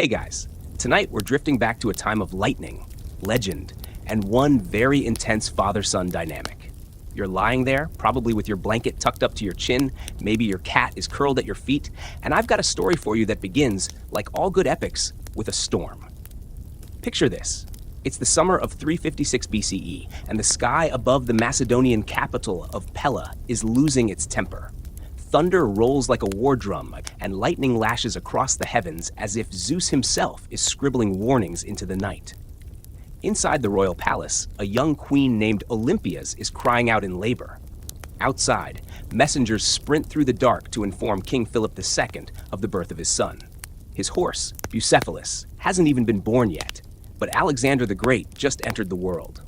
Hey guys, tonight we're drifting back to a time of lightning, legend, and one very intense father-son dynamic. You're lying there, probably with your blanket tucked up to your chin, maybe your cat is curled at your feet, and I've got a story for you that begins, like all good epics, with a storm. Picture this. It's the summer of 356 BCE, and the sky above the Macedonian capital of Pella is losing its temper. Thunder rolls like a war drum, and lightning lashes across the heavens as if Zeus himself is scribbling warnings into the night. Inside the royal palace, a young queen named Olympias is crying out in labor. Outside, messengers sprint through the dark to inform King Philip II of the birth of his son. His horse, Bucephalus, hasn't even been born yet, but Alexander the Great just entered the world.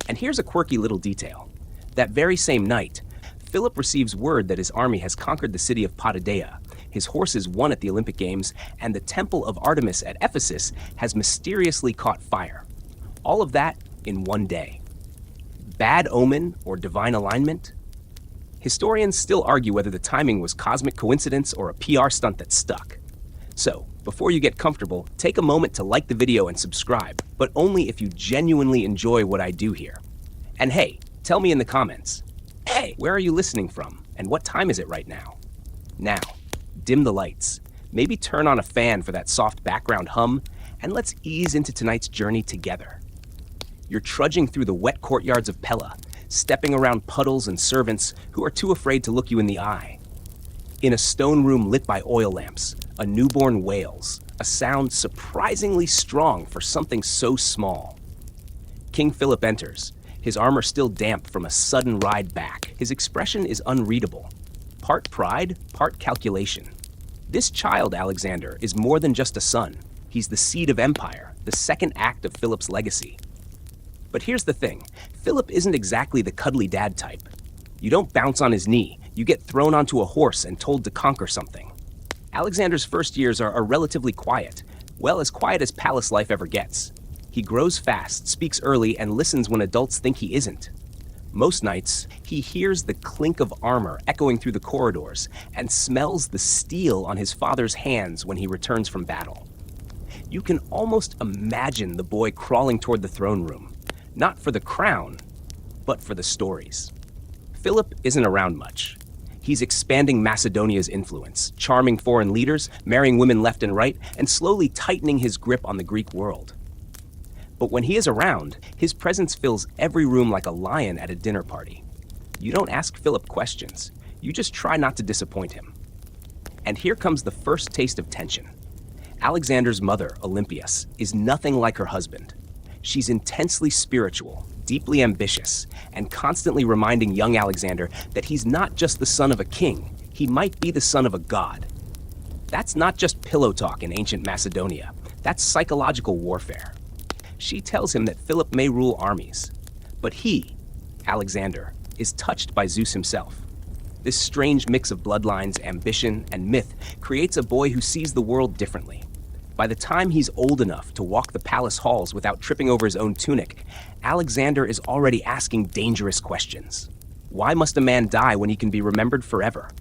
And here's a quirky little detail. That very same night, Philip receives word that his army has conquered the city of Potidaea, his horses won at the Olympic Games, and the temple of Artemis at Ephesus has mysteriously caught fire. All of that in one day. Bad omen or divine alignment? Historians still argue whether the timing was cosmic coincidence or a PR stunt that stuck. So, before you get comfortable, take a moment to like the video and subscribe, but only if you genuinely enjoy what I do here. And hey, tell me in the comments, hey, where are you listening from, and what time is it right now? Now, dim the lights, maybe turn on a fan for that soft background hum, and let's ease into tonight's journey together. You're trudging through the wet courtyards of Pella, stepping around puddles and servants who are too afraid to look you in the eye. In a stone room lit by oil lamps, a newborn wails, a sound surprisingly strong for something so small. King Philip enters, his armor still damp from a sudden ride back. His expression is unreadable. Part pride, part calculation. This child, Alexander, is more than just a son. He's the seed of empire, the second act of Philip's legacy. But here's the thing, Philip isn't exactly the cuddly dad type. You don't bounce on his knee, you get thrown onto a horse and told to conquer something. Alexander's first years are relatively quiet, well, as quiet as palace life ever gets. He grows fast, speaks early, and listens when adults think he isn't. Most nights, he hears the clink of armor echoing through the corridors and smells the steel on his father's hands when he returns from battle. You can almost imagine the boy crawling toward the throne room. Not for the crown, but for the stories. Philip isn't around much. He's expanding Macedonia's influence, charming foreign leaders, marrying women left and right, and slowly tightening his grip on the Greek world. But when he is around, his presence fills every room like a lion at a dinner party. You don't ask Philip questions, you just try not to disappoint him. And here comes the first taste of tension. Alexander's mother, Olympias, is nothing like her husband. She's intensely spiritual, deeply ambitious, and constantly reminding young Alexander that he's not just the son of a king, he might be the son of a god. That's not just pillow talk in ancient Macedonia, that's psychological warfare. She tells him that Philip may rule armies, but he, Alexander, is touched by Zeus himself. This strange mix of bloodlines, ambition, and myth creates a boy who sees the world differently. By the time he's old enough to walk the palace halls without tripping over his own tunic, Alexander is already asking dangerous questions. Why must a man die when he can be remembered forever?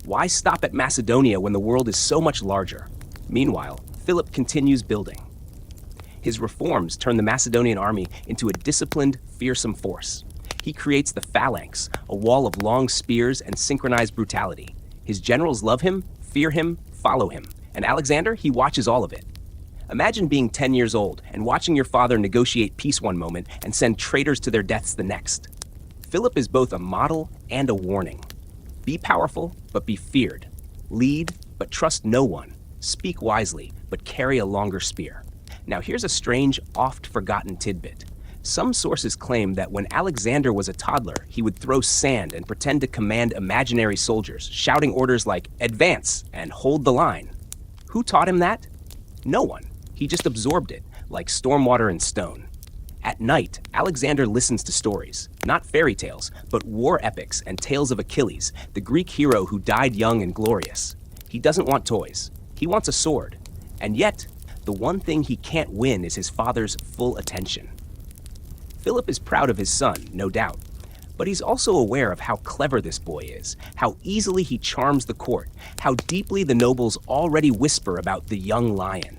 Why stop at Macedonia when the world is so much larger? Meanwhile, Philip continues building. His reforms turn the Macedonian army into a disciplined, fearsome force. He creates the phalanx, a wall of long spears and synchronized brutality. His generals love him, fear him, follow him. And Alexander, he watches all of it. Imagine being 10 years old and watching your father negotiate peace one moment and send traitors to their deaths the next. Philip is both a model and a warning. Be powerful, but be feared. Lead, but trust no one. Speak wisely, but carry a longer spear. Now here's a strange, oft-forgotten tidbit. Some sources claim that when Alexander was a toddler, he would throw sand and pretend to command imaginary soldiers, shouting orders like, "Advance," and "Hold the line." Who taught him that? No one. He just absorbed it, like stormwater and stone. At night, Alexander listens to stories, not fairy tales, but war epics and tales of Achilles, the Greek hero who died young and glorious. He doesn't want toys. He wants a sword. And yet, the one thing he can't win is his father's full attention. Philip is proud of his son, no doubt. But he's also aware of how clever this boy is, how easily he charms the court, how deeply the nobles already whisper about the young lion.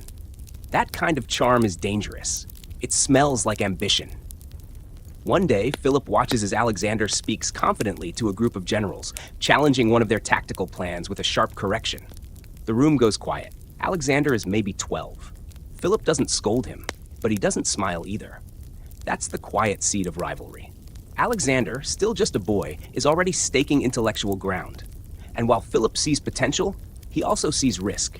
That kind of charm is dangerous. It smells like ambition. One day, Philip watches as Alexander speaks confidently to a group of generals, challenging one of their tactical plans with a sharp correction. The room goes quiet. Alexander is maybe 12. Philip doesn't scold him, but he doesn't smile either. That's the quiet seed of rivalry. Alexander, still just a boy, is already staking intellectual ground. And while Philip sees potential, he also sees risk.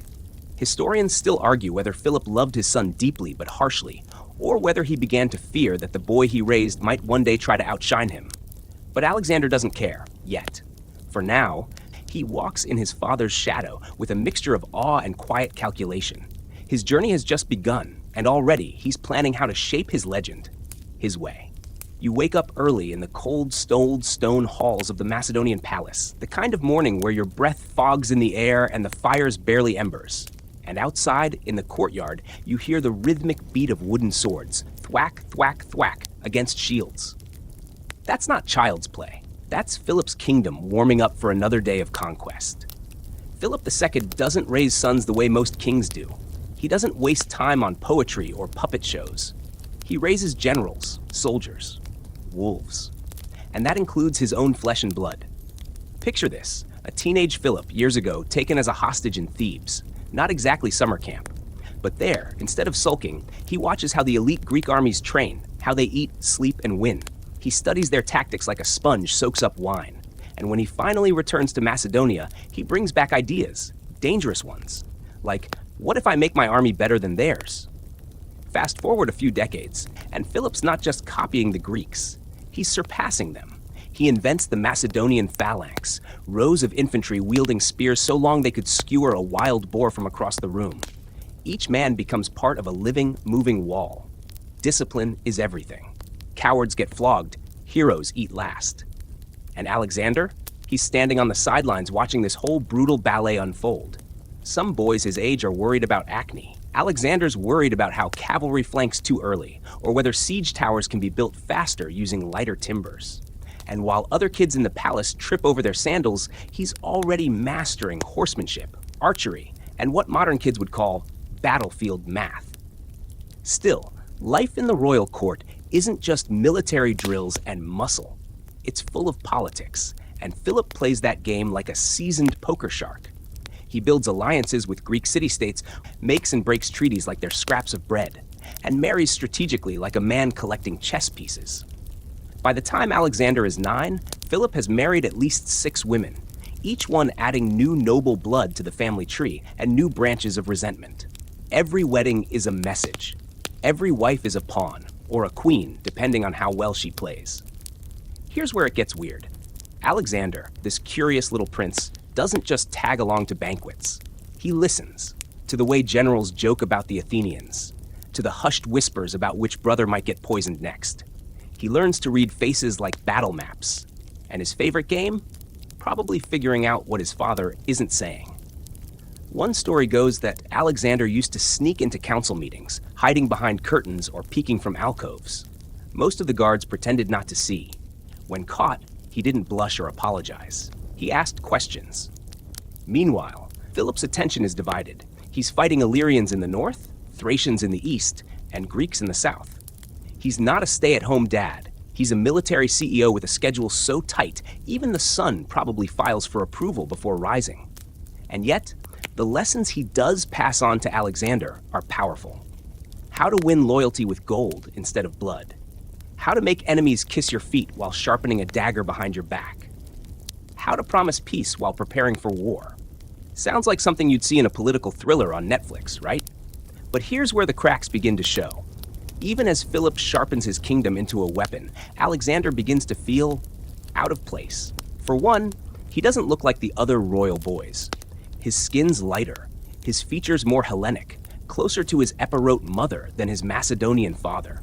Historians still argue whether Philip loved his son deeply but harshly, or whether he began to fear that the boy he raised might one day try to outshine him. But Alexander doesn't care, yet. For now, he walks in his father's shadow with a mixture of awe and quiet calculation. His journey has just begun, and already he's planning how to shape his legend, his way. You wake up early in the cold, stone halls of the Macedonian palace, the kind of morning where your breath fogs in the air and the fire's barely embers. And outside, in the courtyard, you hear the rhythmic beat of wooden swords, thwack, thwack, thwack, against shields. That's not child's play. That's Philip's kingdom warming up for another day of conquest. Philip II doesn't raise sons the way most kings do. He doesn't waste time on poetry or puppet shows. He raises generals, soldiers, wolves. And that includes his own flesh and blood. Picture this, a teenage Philip years ago taken as a hostage in Thebes. Not exactly summer camp. But there, instead of sulking, he watches how the elite Greek armies train, how they eat, sleep, and win. He studies their tactics like a sponge soaks up wine. And when he finally returns to Macedonia, he brings back ideas, dangerous ones. Like, what if I make my army better than theirs? Fast forward a few decades, and Philip's not just copying the Greeks. He's surpassing them. He invents the Macedonian phalanx, rows of infantry wielding spears so long they could skewer a wild boar from across the room. Each man becomes part of a living, moving wall. Discipline is everything. Cowards get flogged, heroes eat last. And Alexander? He's standing on the sidelines watching this whole brutal ballet unfold. Some boys his age are worried about acne. Alexander's worried about how cavalry flanks too early, or whether siege towers can be built faster using lighter timbers. And while other kids in the palace trip over their sandals, he's already mastering horsemanship, archery, and what modern kids would call battlefield math. Still, life in the royal court isn't just military drills and muscle. It's full of politics, and Philip plays that game like a seasoned poker shark. He builds alliances with Greek city-states, makes and breaks treaties like they're scraps of bread, and marries strategically like a man collecting chess pieces. By the time Alexander is 9, Philip has married at least 6 women, each one adding new noble blood to the family tree and new branches of resentment. Every wedding is a message. Every wife is a pawn, or a queen, depending on how well she plays. Here's where it gets weird. Alexander, this curious little prince, doesn't just tag along to banquets. He listens to the way generals joke about the Athenians, to the hushed whispers about which brother might get poisoned next. He learns to read faces like battle maps. And his favorite game? Probably figuring out what his father isn't saying. One story goes that Alexander used to sneak into council meetings, hiding behind curtains or peeking from alcoves. Most of the guards pretended not to see. When caught, he didn't blush or apologize. He asked questions. Meanwhile, Philip's attention is divided. He's fighting Illyrians in the north, Thracians in the east, and Greeks in the south. He's not a stay-at-home dad. He's a military CEO with a schedule so tight, even the sun probably files for approval before rising. And yet, the lessons he does pass on to Alexander are powerful. How to win loyalty with gold instead of blood. How to make enemies kiss your feet while sharpening a dagger behind your back. How to promise peace while preparing for war. Sounds like something you'd see in a political thriller on Netflix, right? But here's where the cracks begin to show. Even as Philip sharpens his kingdom into a weapon, Alexander begins to feel out of place. For one, he doesn't look like the other royal boys. His skin's lighter, his features more Hellenic, closer to his Epirote mother than his Macedonian father.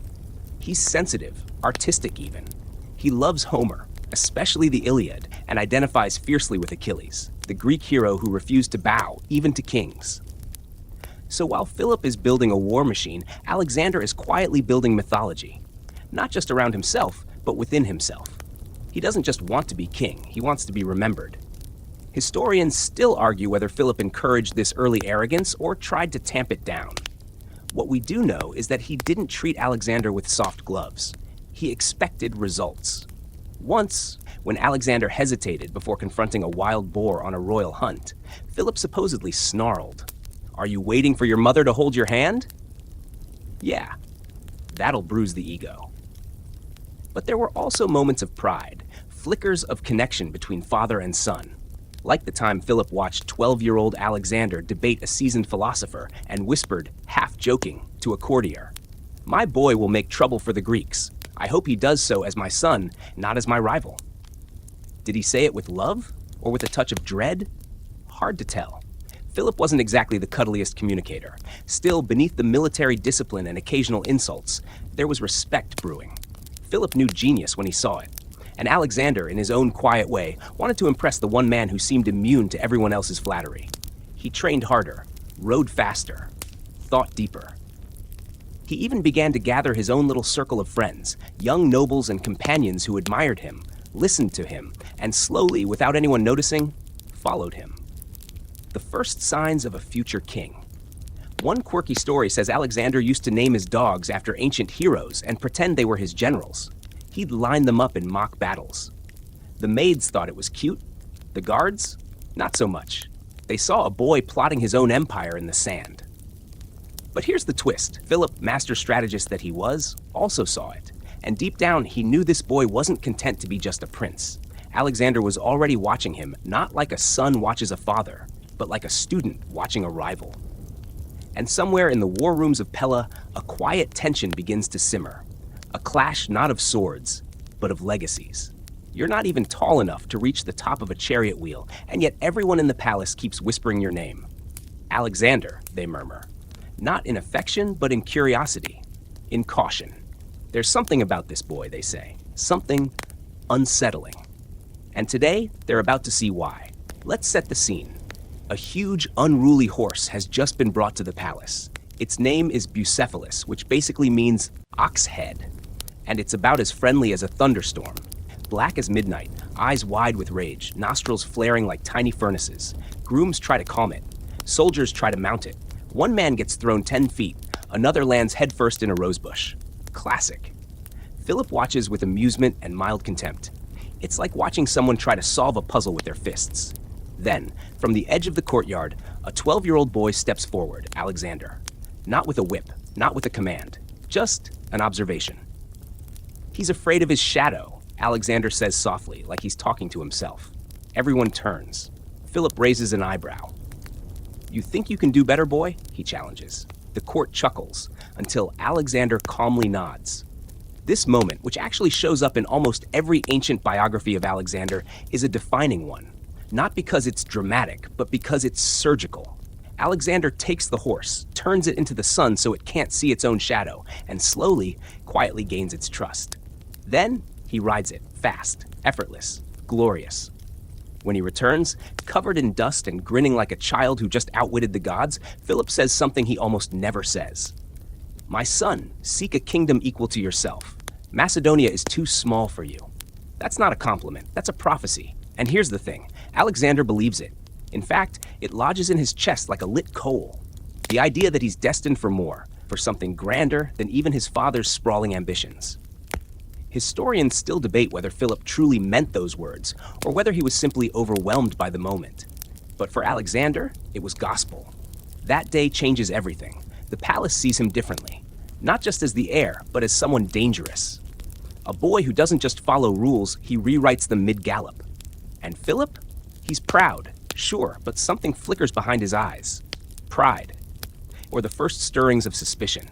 He's sensitive, artistic even. He loves Homer, especially the Iliad, and identifies fiercely with Achilles, the Greek hero who refused to bow, even to kings. So while Philip is building a war machine, Alexander is quietly building mythology. Not just around himself, but within himself. He doesn't just want to be king, he wants to be remembered. Historians still argue whether Philip encouraged this early arrogance or tried to tamp it down. What we do know is that he didn't treat Alexander with soft gloves. He expected results. Once, when Alexander hesitated before confronting a wild boar on a royal hunt, Philip supposedly snarled, "Are you waiting for your mother to hold your hand?" Yeah, that'll bruise the ego. But there were also moments of pride, flickers of connection between father and son. Like the time Philip watched 12-year-old Alexander debate a seasoned philosopher and whispered, half joking, to a courtier, "My boy will make trouble for the Greeks. I hope he does so as my son, not as my rival." Did he say it with love or with a touch of dread? Hard to tell. Philip wasn't exactly the cuddliest communicator. Still, beneath the military discipline and occasional insults, there was respect brewing. Philip knew genius when he saw it. And Alexander, in his own quiet way, wanted to impress the one man who seemed immune to everyone else's flattery. He trained harder, rode faster, thought deeper. He even began to gather his own little circle of friends, young nobles and companions who admired him, listened to him, and slowly, without anyone noticing, followed him. The first signs of a future king. One quirky story says Alexander used to name his dogs after ancient heroes and pretend they were his generals. He'd line them up in mock battles. The maids thought it was cute. The guards? Not so much. They saw a boy plotting his own empire in the sand. But here's the twist. Philip, master strategist that he was, also saw it. And deep down, he knew this boy wasn't content to be just a prince. Alexander was already watching him, not like a son watches a father, but like a student watching a rival. And somewhere in the war rooms of Pella, a quiet tension begins to simmer. A clash not of swords, but of legacies. You're not even tall enough to reach the top of a chariot wheel, and yet everyone in the palace keeps whispering your name. Alexander, they murmur. Not in affection, but in curiosity, in caution. There's something about this boy, they say. Something unsettling. And today, they're about to see why. Let's set the scene. A huge, unruly horse has just been brought to the palace. Its name is Bucephalus, which basically means ox head. And it's about as friendly as a thunderstorm. Black as midnight, eyes wide with rage, nostrils flaring like tiny furnaces. Grooms try to calm it. Soldiers try to mount it. One man gets thrown 10 feet. Another lands headfirst in a rosebush. Classic. Philip watches with amusement and mild contempt. It's like watching someone try to solve a puzzle with their fists. Then, from the edge of the courtyard, a 12-year-old boy steps forward, Alexander. Not with a whip, not with a command, just an observation. He's afraid of his shadow, Alexander says softly, like he's talking to himself. Everyone turns. Philip raises an eyebrow. "You think you can do better, boy?" he challenges. The court chuckles, until Alexander calmly nods. This moment, which actually shows up in almost every ancient biography of Alexander, is a defining one. Not because it's dramatic, but because it's surgical. Alexander takes the horse, turns it into the sun so it can't see its own shadow, and slowly, quietly gains its trust. Then, he rides it, fast, effortless, glorious. When he returns, covered in dust and grinning like a child who just outwitted the gods, Philip says something he almost never says. "My son, seek a kingdom equal to yourself. Macedonia is too small for you." That's not a compliment, that's a prophecy. And here's the thing, Alexander believes it. In fact, it lodges in his chest like a lit coal. The idea that he's destined for more, for something grander than even his father's sprawling ambitions. Historians still debate whether Philip truly meant those words, or whether he was simply overwhelmed by the moment. But for Alexander, it was gospel. That day changes everything. The palace sees him differently, not just as the heir, but as someone dangerous. A boy who doesn't just follow rules, he rewrites them mid-gallop. And Philip? He's proud, sure, but something flickers behind his eyes. Pride. Or the first stirrings of suspicion.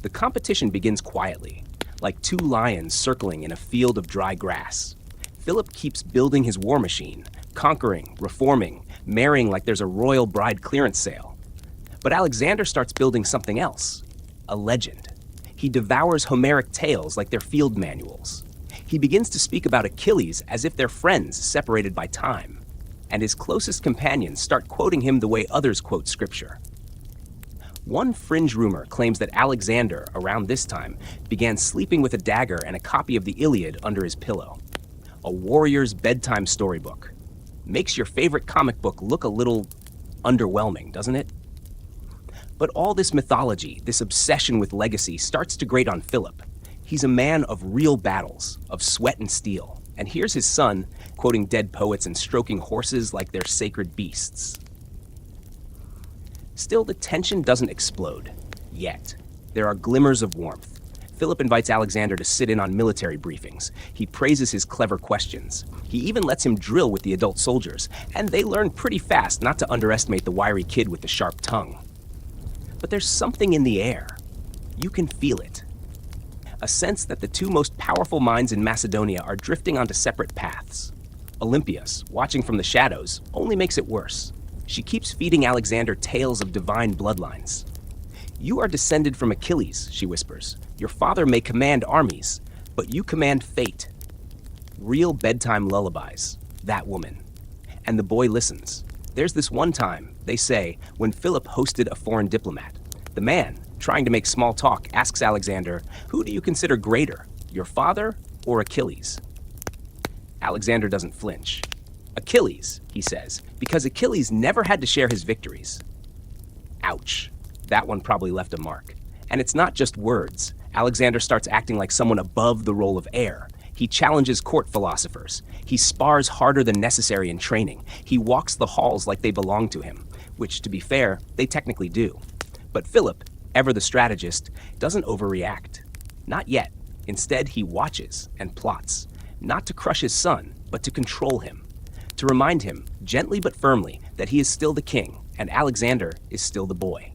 The competition begins quietly, like two lions circling in a field of dry grass. Philip keeps building his war machine, conquering, reforming, marrying like there's a royal bride clearance sale. But Alexander starts building something else, a legend. He devours Homeric tales like they're field manuals. He begins to speak about Achilles as if they're friends separated by time. And his closest companions start quoting him the way others quote scripture. One fringe rumor claims that Alexander, around this time, began sleeping with a dagger and a copy of the Iliad under his pillow. A warrior's bedtime storybook. Makes your favorite comic book look a little underwhelming, doesn't it? But all this mythology, this obsession with legacy, starts to grate on Philip. He's a man of real battles, of sweat and steel. And here's his son, quoting dead poets and stroking horses like they're sacred beasts. Still, the tension doesn't explode. Yet. There are glimmers of warmth. Philip invites Alexander to sit in on military briefings. He praises his clever questions. He even lets him drill with the adult soldiers, and they learn pretty fast not to underestimate the wiry kid with the sharp tongue. But there's something in the air. You can feel it. A sense that the two most powerful minds in Macedonia are drifting onto separate paths. Olympias, watching from the shadows, only makes it worse. She keeps feeding Alexander tales of divine bloodlines. "You are descended from Achilles," she whispers. "Your father may command armies, but you command fate." Real bedtime lullabies, that woman. And the boy listens. There's this one time, they say, when Philip hosted a foreign diplomat. The man, trying to make small talk, asks Alexander, "Who do you consider greater, your father or Achilles?" Alexander doesn't flinch. "Achilles," he says, "because Achilles never had to share his victories." Ouch. That one probably left a mark. And it's not just words. Alexander starts acting like someone above the role of heir. He challenges court philosophers. He spars harder than necessary in training. He walks the halls like they belong to him, which, to be fair, they technically do. But Philip, ever the strategist, doesn't overreact. Not yet. Instead, he watches and plots, not to crush his son, but to control him. To remind him, gently but firmly, that he is still the king, and Alexander is still the boy.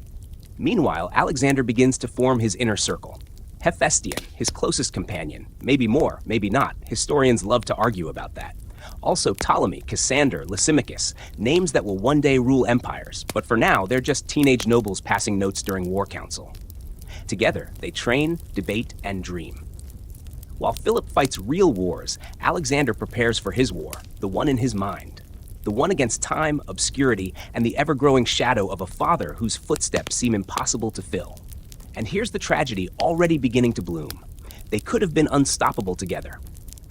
Meanwhile, Alexander begins to form his inner circle. Hephaestion, his closest companion, maybe more, maybe not. Historians love to argue about that. Also Ptolemy, Cassander, Lysimachus, names that will one day rule empires, but for now, they're just teenage nobles passing notes during war council. Together, they train, debate, and dream. While Philip fights real wars, Alexander prepares for his war, the one in his mind. The one against time, obscurity, and the ever-growing shadow of a father whose footsteps seem impossible to fill. And here's the tragedy already beginning to bloom. They could have been unstoppable together.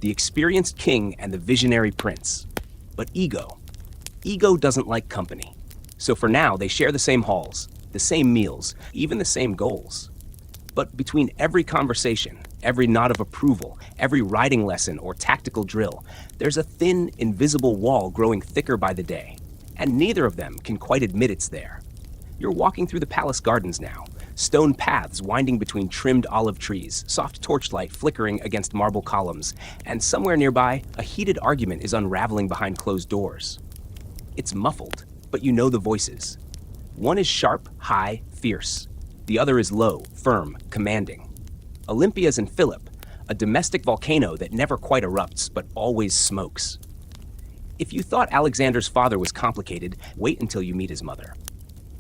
The experienced king and the visionary prince. But ego doesn't like company. So for now, they share the same halls, the same meals, even the same goals. But between every conversation, every nod of approval, every riding lesson or tactical drill, there's a thin, invisible wall growing thicker by the day. And neither of them can quite admit it's there. You're walking through the palace gardens now, stone paths winding between trimmed olive trees, soft torchlight flickering against marble columns, and somewhere nearby, a heated argument is unraveling behind closed doors. It's muffled, but you know the voices. One is sharp, high, fierce. The other is low, firm, commanding. Olympias and Philip, a domestic volcano that never quite erupts, but always smokes. If you thought Alexander's father was complicated, wait until you meet his mother.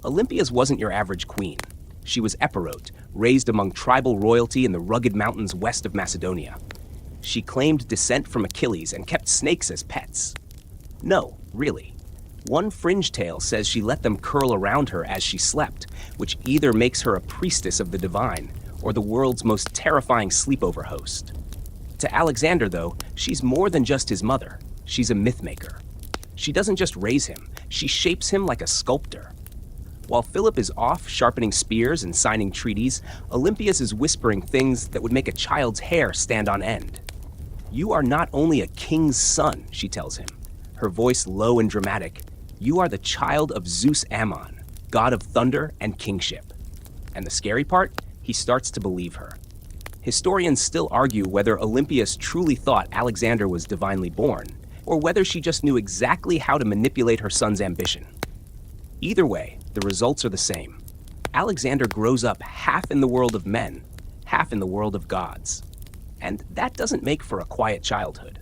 Olympias wasn't your average queen. She was Epirote, raised among tribal royalty in the rugged mountains west of Macedonia. She claimed descent from Achilles and kept snakes as pets. No, really. One fringe tale says she let them curl around her as she slept, which either makes her a priestess of the divine or the world's most terrifying sleepover host. To Alexander, though, she's more than just his mother. She's a mythmaker. She doesn't just raise him, she shapes him like a sculptor. While Philip is off sharpening spears and signing treaties, Olympias is whispering things that would make a child's hair stand on end. "You are not only a king's son," she tells him, her voice low and dramatic. "You are the child of Zeus Ammon, god of thunder and kingship." And the scary part? He starts to believe her. Historians still argue whether Olympias truly thought Alexander was divinely born, or whether she just knew exactly how to manipulate her son's ambition. Either way, the results are the same. Alexander grows up half in the world of men, half in the world of gods. And that doesn't make for a quiet childhood.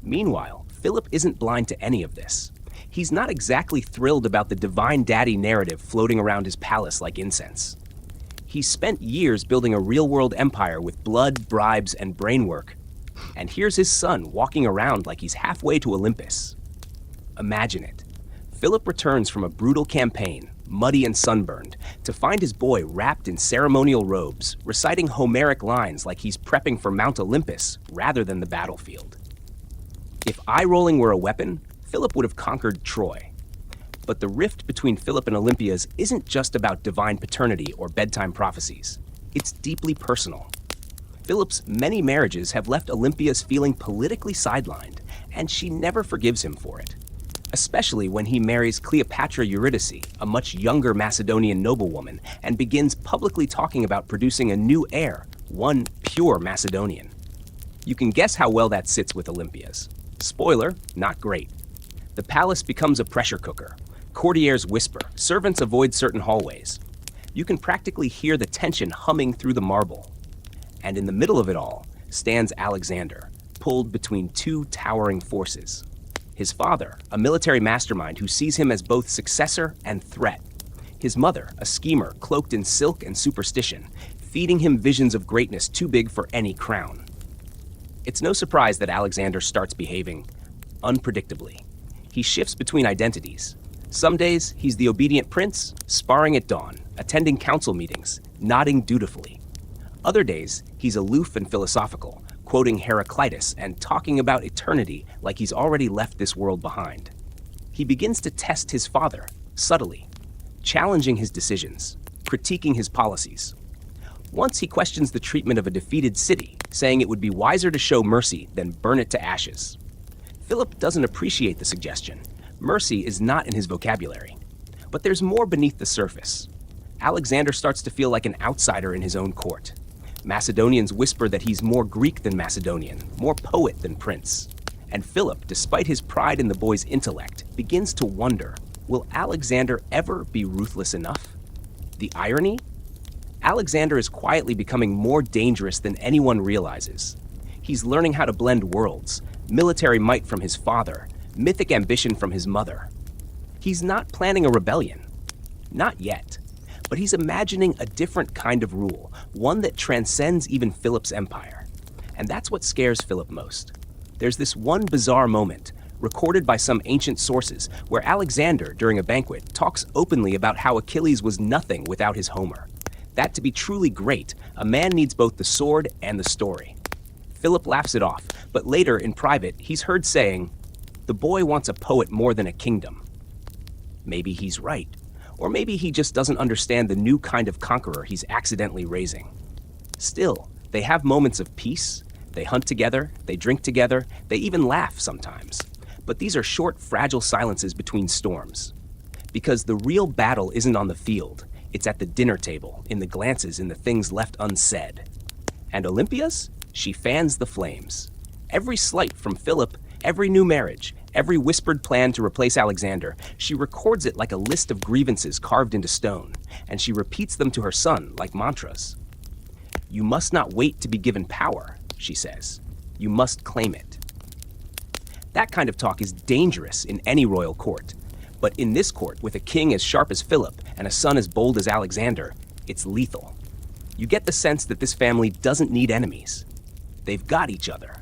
Meanwhile, Philip isn't blind to any of this. He's not exactly thrilled about the divine daddy narrative floating around his palace like incense. He's spent years building a real-world empire with blood, bribes, and brain work. And here's his son walking around like he's halfway to Olympus. Imagine it. Philip returns from a brutal campaign, muddy and sunburned, to find his boy wrapped in ceremonial robes, reciting Homeric lines like he's prepping for Mount Olympus rather than the battlefield. If eye-rolling were a weapon, Philip would have conquered Troy. But the rift between Philip and Olympias isn't just about divine paternity or bedtime prophecies. It's deeply personal. Philip's many marriages have left Olympias feeling politically sidelined, and she never forgives him for it. Especially when he marries Cleopatra Eurydice, a much younger Macedonian noblewoman, and begins publicly talking about producing a new heir, one pure Macedonian. You can guess how well that sits with Olympias. Spoiler, not great. The palace becomes a pressure cooker. Courtiers whisper, servants avoid certain hallways. You can practically hear the tension humming through the marble. And in the middle of it all stands Alexander, pulled between two towering forces. His father, a military mastermind who sees him as both successor and threat. His mother, a schemer cloaked in silk and superstition, feeding him visions of greatness too big for any crown. It's no surprise that Alexander starts behaving unpredictably. He shifts between identities. Some days, he's the obedient prince, sparring at dawn, attending council meetings, nodding dutifully. Other days, he's aloof and philosophical, quoting Heraclitus and talking about eternity like he's already left this world behind. He begins to test his father, subtly, challenging his decisions, critiquing his policies. Once he questions the treatment of a defeated city, saying it would be wiser to show mercy than burn it to ashes. Philip doesn't appreciate the suggestion. Mercy is not in his vocabulary. But there's more beneath the surface. Alexander starts to feel like an outsider in his own court. Macedonians whisper that he's more Greek than Macedonian, more poet than prince. And Philip, despite his pride in the boy's intellect, begins to wonder, will Alexander ever be ruthless enough? The irony? Alexander is quietly becoming more dangerous than anyone realizes. He's learning how to blend worlds, military might from his father, mythic ambition from his mother. He's not planning a rebellion. Not yet. But he's imagining a different kind of rule, one that transcends even Philip's empire. And that's what scares Philip most. There's this one bizarre moment, recorded by some ancient sources, where Alexander, during a banquet, talks openly about how Achilles was nothing without his Homer. That to be truly great, a man needs both the sword and the story. Philip laughs it off, but later, in private, he's heard saying, "The boy wants a poet more than a kingdom." Maybe he's right. Or maybe he just doesn't understand the new kind of conqueror he's accidentally raising. Still, they have moments of peace. They hunt together, they drink together, they even laugh sometimes. But these are short, fragile silences between storms. Because the real battle isn't on the field. It's at the dinner table, in the glances, in the things left unsaid. And Olympias? She fans the flames. Every slight from Philip, every new marriage, every whispered plan to replace Alexander, she records it like a list of grievances carved into stone, and she repeats them to her son like mantras. "You must not wait to be given power," she says. "You must claim it." That kind of talk is dangerous in any royal court. But in this court, with a king as sharp as Philip and a son as bold as Alexander, it's lethal. You get the sense that this family doesn't need enemies. They've got each other.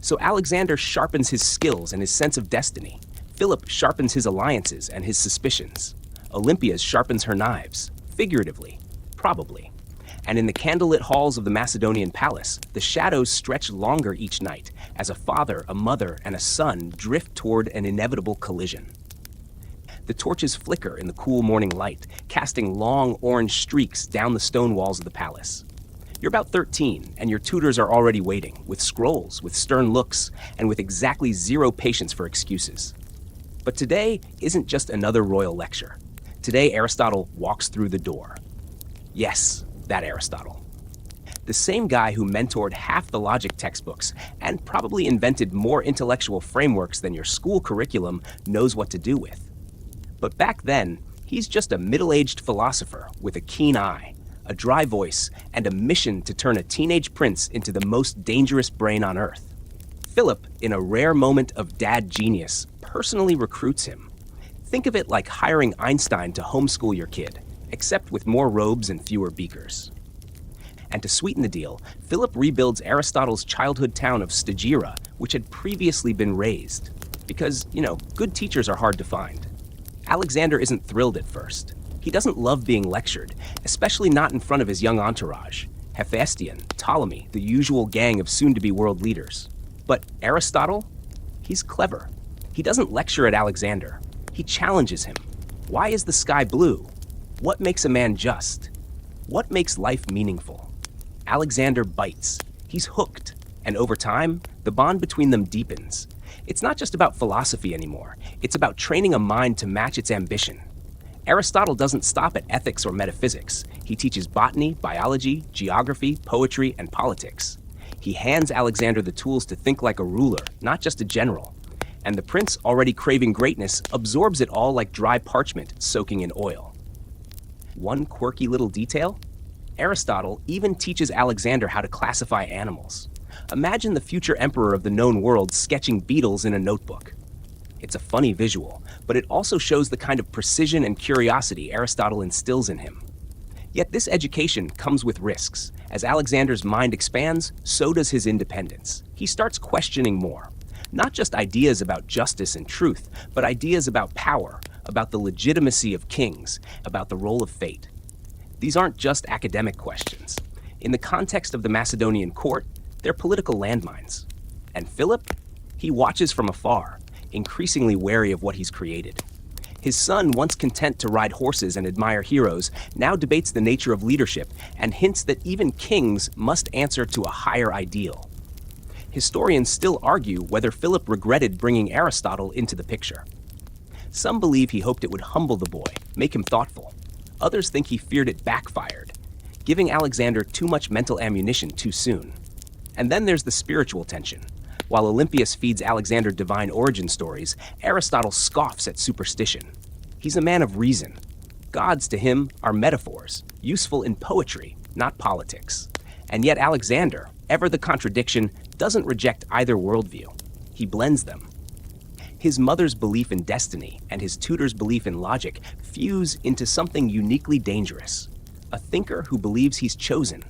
So Alexander sharpens his skills and his sense of destiny. Philip sharpens his alliances and his suspicions. Olympia sharpens her knives, figuratively, probably. And in the candlelit halls of the Macedonian palace, the shadows stretch longer each night as a father, a mother, and a son drift toward an inevitable collision. The torches flicker in the cool morning light, casting long orange streaks down the stone walls of the palace. You're about 13, and your tutors are already waiting, with scrolls, with stern looks, and with exactly zero patience for excuses. But today isn't just another royal lecture. Today, Aristotle walks through the door. Yes, that Aristotle. The same guy who mentored half the logic textbooks and probably invented more intellectual frameworks than your school curriculum knows what to do with. But back then, he's just a middle-aged philosopher with a keen eye, a dry voice, and a mission to turn a teenage prince into the most dangerous brain on earth. Philip, in a rare moment of dad genius, personally recruits him. Think of it like hiring Einstein to homeschool your kid, except with more robes and fewer beakers. And to sweeten the deal, Philip rebuilds Aristotle's childhood town of Stagira, which had previously been razed. Because, good teachers are hard to find. Alexander isn't thrilled at first. He doesn't love being lectured, especially not in front of his young entourage, Hephaestion, Ptolemy, the usual gang of soon-to-be world leaders. But Aristotle? He's clever. He doesn't lecture at Alexander. He challenges him, Why is the sky blue? What makes a man just? What makes life meaningful? Alexander bites. He's hooked. And over time, the bond between them deepens. It's not just about philosophy anymore. It's about training a mind to match its ambition. Aristotle doesn't stop at ethics or metaphysics. He teaches botany, biology, geography, poetry, and politics. He hands Alexander the tools to think like a ruler, not just a general. And the prince, already craving greatness, absorbs it all like dry parchment soaking in oil. One quirky little detail? Aristotle even teaches Alexander how to classify animals. Imagine the future emperor of the known world sketching beetles in a notebook. It's a funny visual, but it also shows the kind of precision and curiosity Aristotle instills in him. Yet this education comes with risks. As Alexander's mind expands, so does his independence. He starts questioning more. Not just ideas about justice and truth, but ideas about power, about the legitimacy of kings, about the role of fate. These aren't just academic questions. In the context of the Macedonian court, they're political landmines. And Philip? He watches from afar, increasingly wary of what he's created. His son, once content to ride horses and admire heroes, now debates the nature of leadership and hints that even kings must answer to a higher ideal. Historians still argue whether Philip regretted bringing Aristotle into the picture. Some believe he hoped it would humble the boy, make him thoughtful. Others think he feared it backfired, giving Alexander too much mental ammunition too soon. And then there's the spiritual tension. While Olympius feeds Alexander divine origin stories, Aristotle scoffs at superstition. He's a man of reason. Gods to him are metaphors, useful in poetry, not politics. And yet Alexander, ever the contradiction, doesn't reject either worldview. He blends them. His mother's belief in destiny and his tutor's belief in logic fuse into something uniquely dangerous. A thinker who believes he's chosen.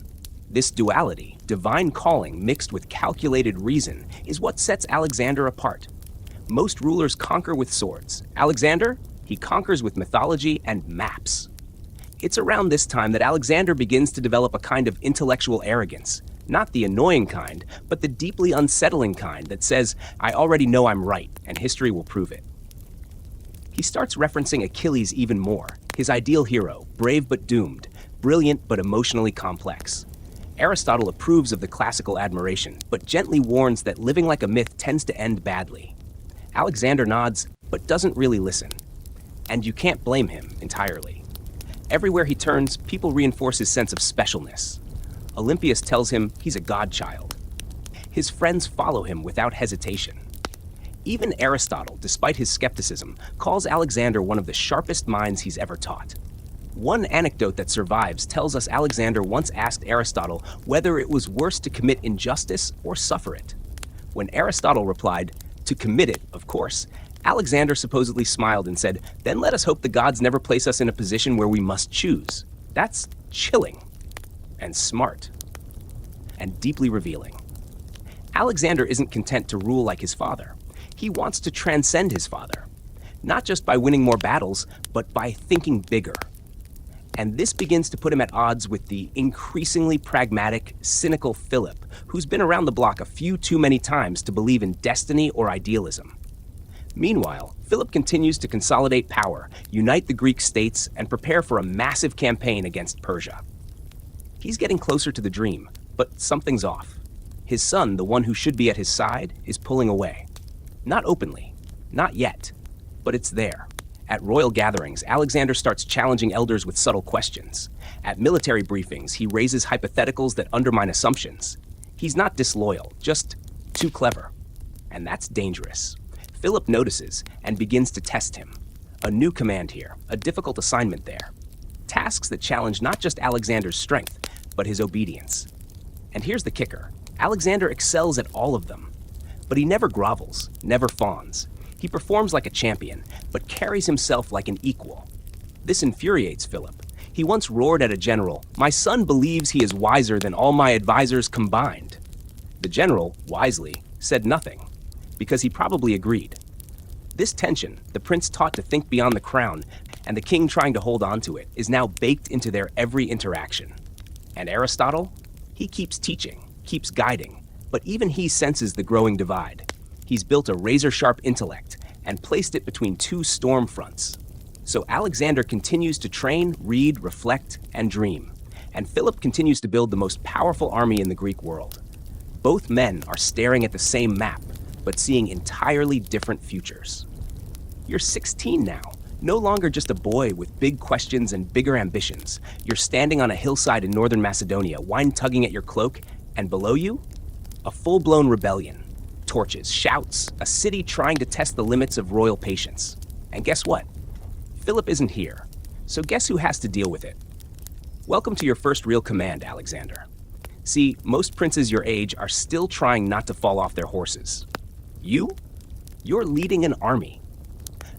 This duality, divine calling mixed with calculated reason, is what sets Alexander apart. Most rulers conquer with swords. Alexander, he conquers with mythology and maps. It's around this time that Alexander begins to develop a kind of intellectual arrogance. Not the annoying kind, but the deeply unsettling kind that says, I already know I'm right, and history will prove it. He starts referencing Achilles even more, his ideal hero, brave but doomed, brilliant but emotionally complex. Aristotle approves of the classical admiration, but gently warns that living like a myth tends to end badly. Alexander nods, but doesn't really listen. And you can't blame him entirely. Everywhere he turns, people reinforce his sense of specialness. Olympius tells him he's a godchild. His friends follow him without hesitation. Even Aristotle, despite his skepticism, calls Alexander one of the sharpest minds he's ever taught. One anecdote that survives tells us Alexander once asked Aristotle whether it was worse to commit injustice or suffer it. When Aristotle replied, to commit it, of course, Alexander supposedly smiled and said, then let us hope the gods never place us in a position where we must choose. That's chilling, and smart, and deeply revealing. Alexander isn't content to rule like his father. He wants to transcend his father, not just by winning more battles, but by thinking bigger. And this begins to put him at odds with the increasingly pragmatic, cynical Philip, who's been around the block a few too many times to believe in destiny or idealism. Meanwhile, Philip continues to consolidate power, unite the Greek states, and prepare for a massive campaign against Persia. He's getting closer to the dream, but something's off. His son, the one who should be at his side, is pulling away. Not openly, not yet, but it's there. At royal gatherings, Alexander starts challenging elders with subtle questions. At military briefings, he raises hypotheticals that undermine assumptions. He's not disloyal, just too clever. And that's dangerous. Philip notices and begins to test him. A new command here, a difficult assignment there. Tasks that challenge not just Alexander's strength, but his obedience. And here's the kicker. Alexander excels at all of them. But he never grovels, never fawns. He performs like a champion, but carries himself like an equal. This infuriates Philip. He once roared at a general, "My son believes he is wiser than all my advisors combined." The general, wisely, said nothing, because he probably agreed. This tension, the prince taught to think beyond the crown, and the king trying to hold on to it, is now baked into their every interaction. And Aristotle? He keeps teaching, keeps guiding, but even he senses the growing divide. He's built a razor-sharp intellect and placed it between two storm fronts. So Alexander continues to train, read, reflect, and dream. And Philip continues to build the most powerful army in the Greek world. Both men are staring at the same map, but seeing entirely different futures. You're 16 now, no longer just a boy with big questions and bigger ambitions. You're standing on a hillside in northern Macedonia, wine tugging at your cloak, and below you, a full-blown rebellion. Torches, shouts, a city trying to test the limits of royal patience. And guess what? Philip isn't here, so guess who has to deal with it? Welcome to your first real command, Alexander. See, most princes your age are still trying not to fall off their horses. You're leading an army.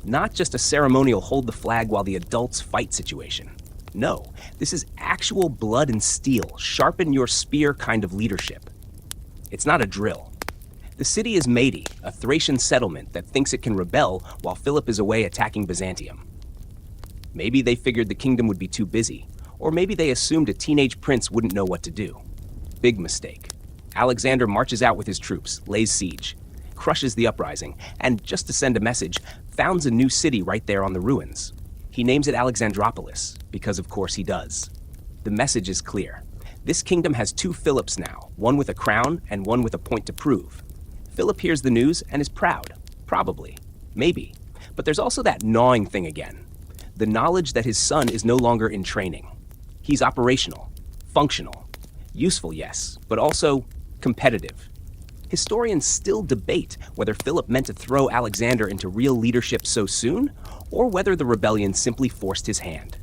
Not just a ceremonial hold the flag while the adults fight situation. No, this is actual blood and steel, sharpen your spear kind of leadership. It's not a drill. The city is Mede, a Thracian settlement that thinks it can rebel while Philip is away attacking Byzantium. Maybe they figured the kingdom would be too busy, or maybe they assumed a teenage prince wouldn't know what to do. Big mistake. Alexander marches out with his troops, lays siege, crushes the uprising, and just to send a message, founds a new city right there on the ruins. He names it Alexandropolis, because of course he does. The message is clear. This kingdom has two Philips now, one with a crown and one with a point to prove. Philip hears the news and is proud. Probably. Maybe. But there's also that gnawing thing again. The knowledge that his son is no longer in training. He's operational, functional, useful, yes, but also competitive. Historians still debate whether Philip meant to throw Alexander into real leadership so soon, or whether the rebellion simply forced his hand.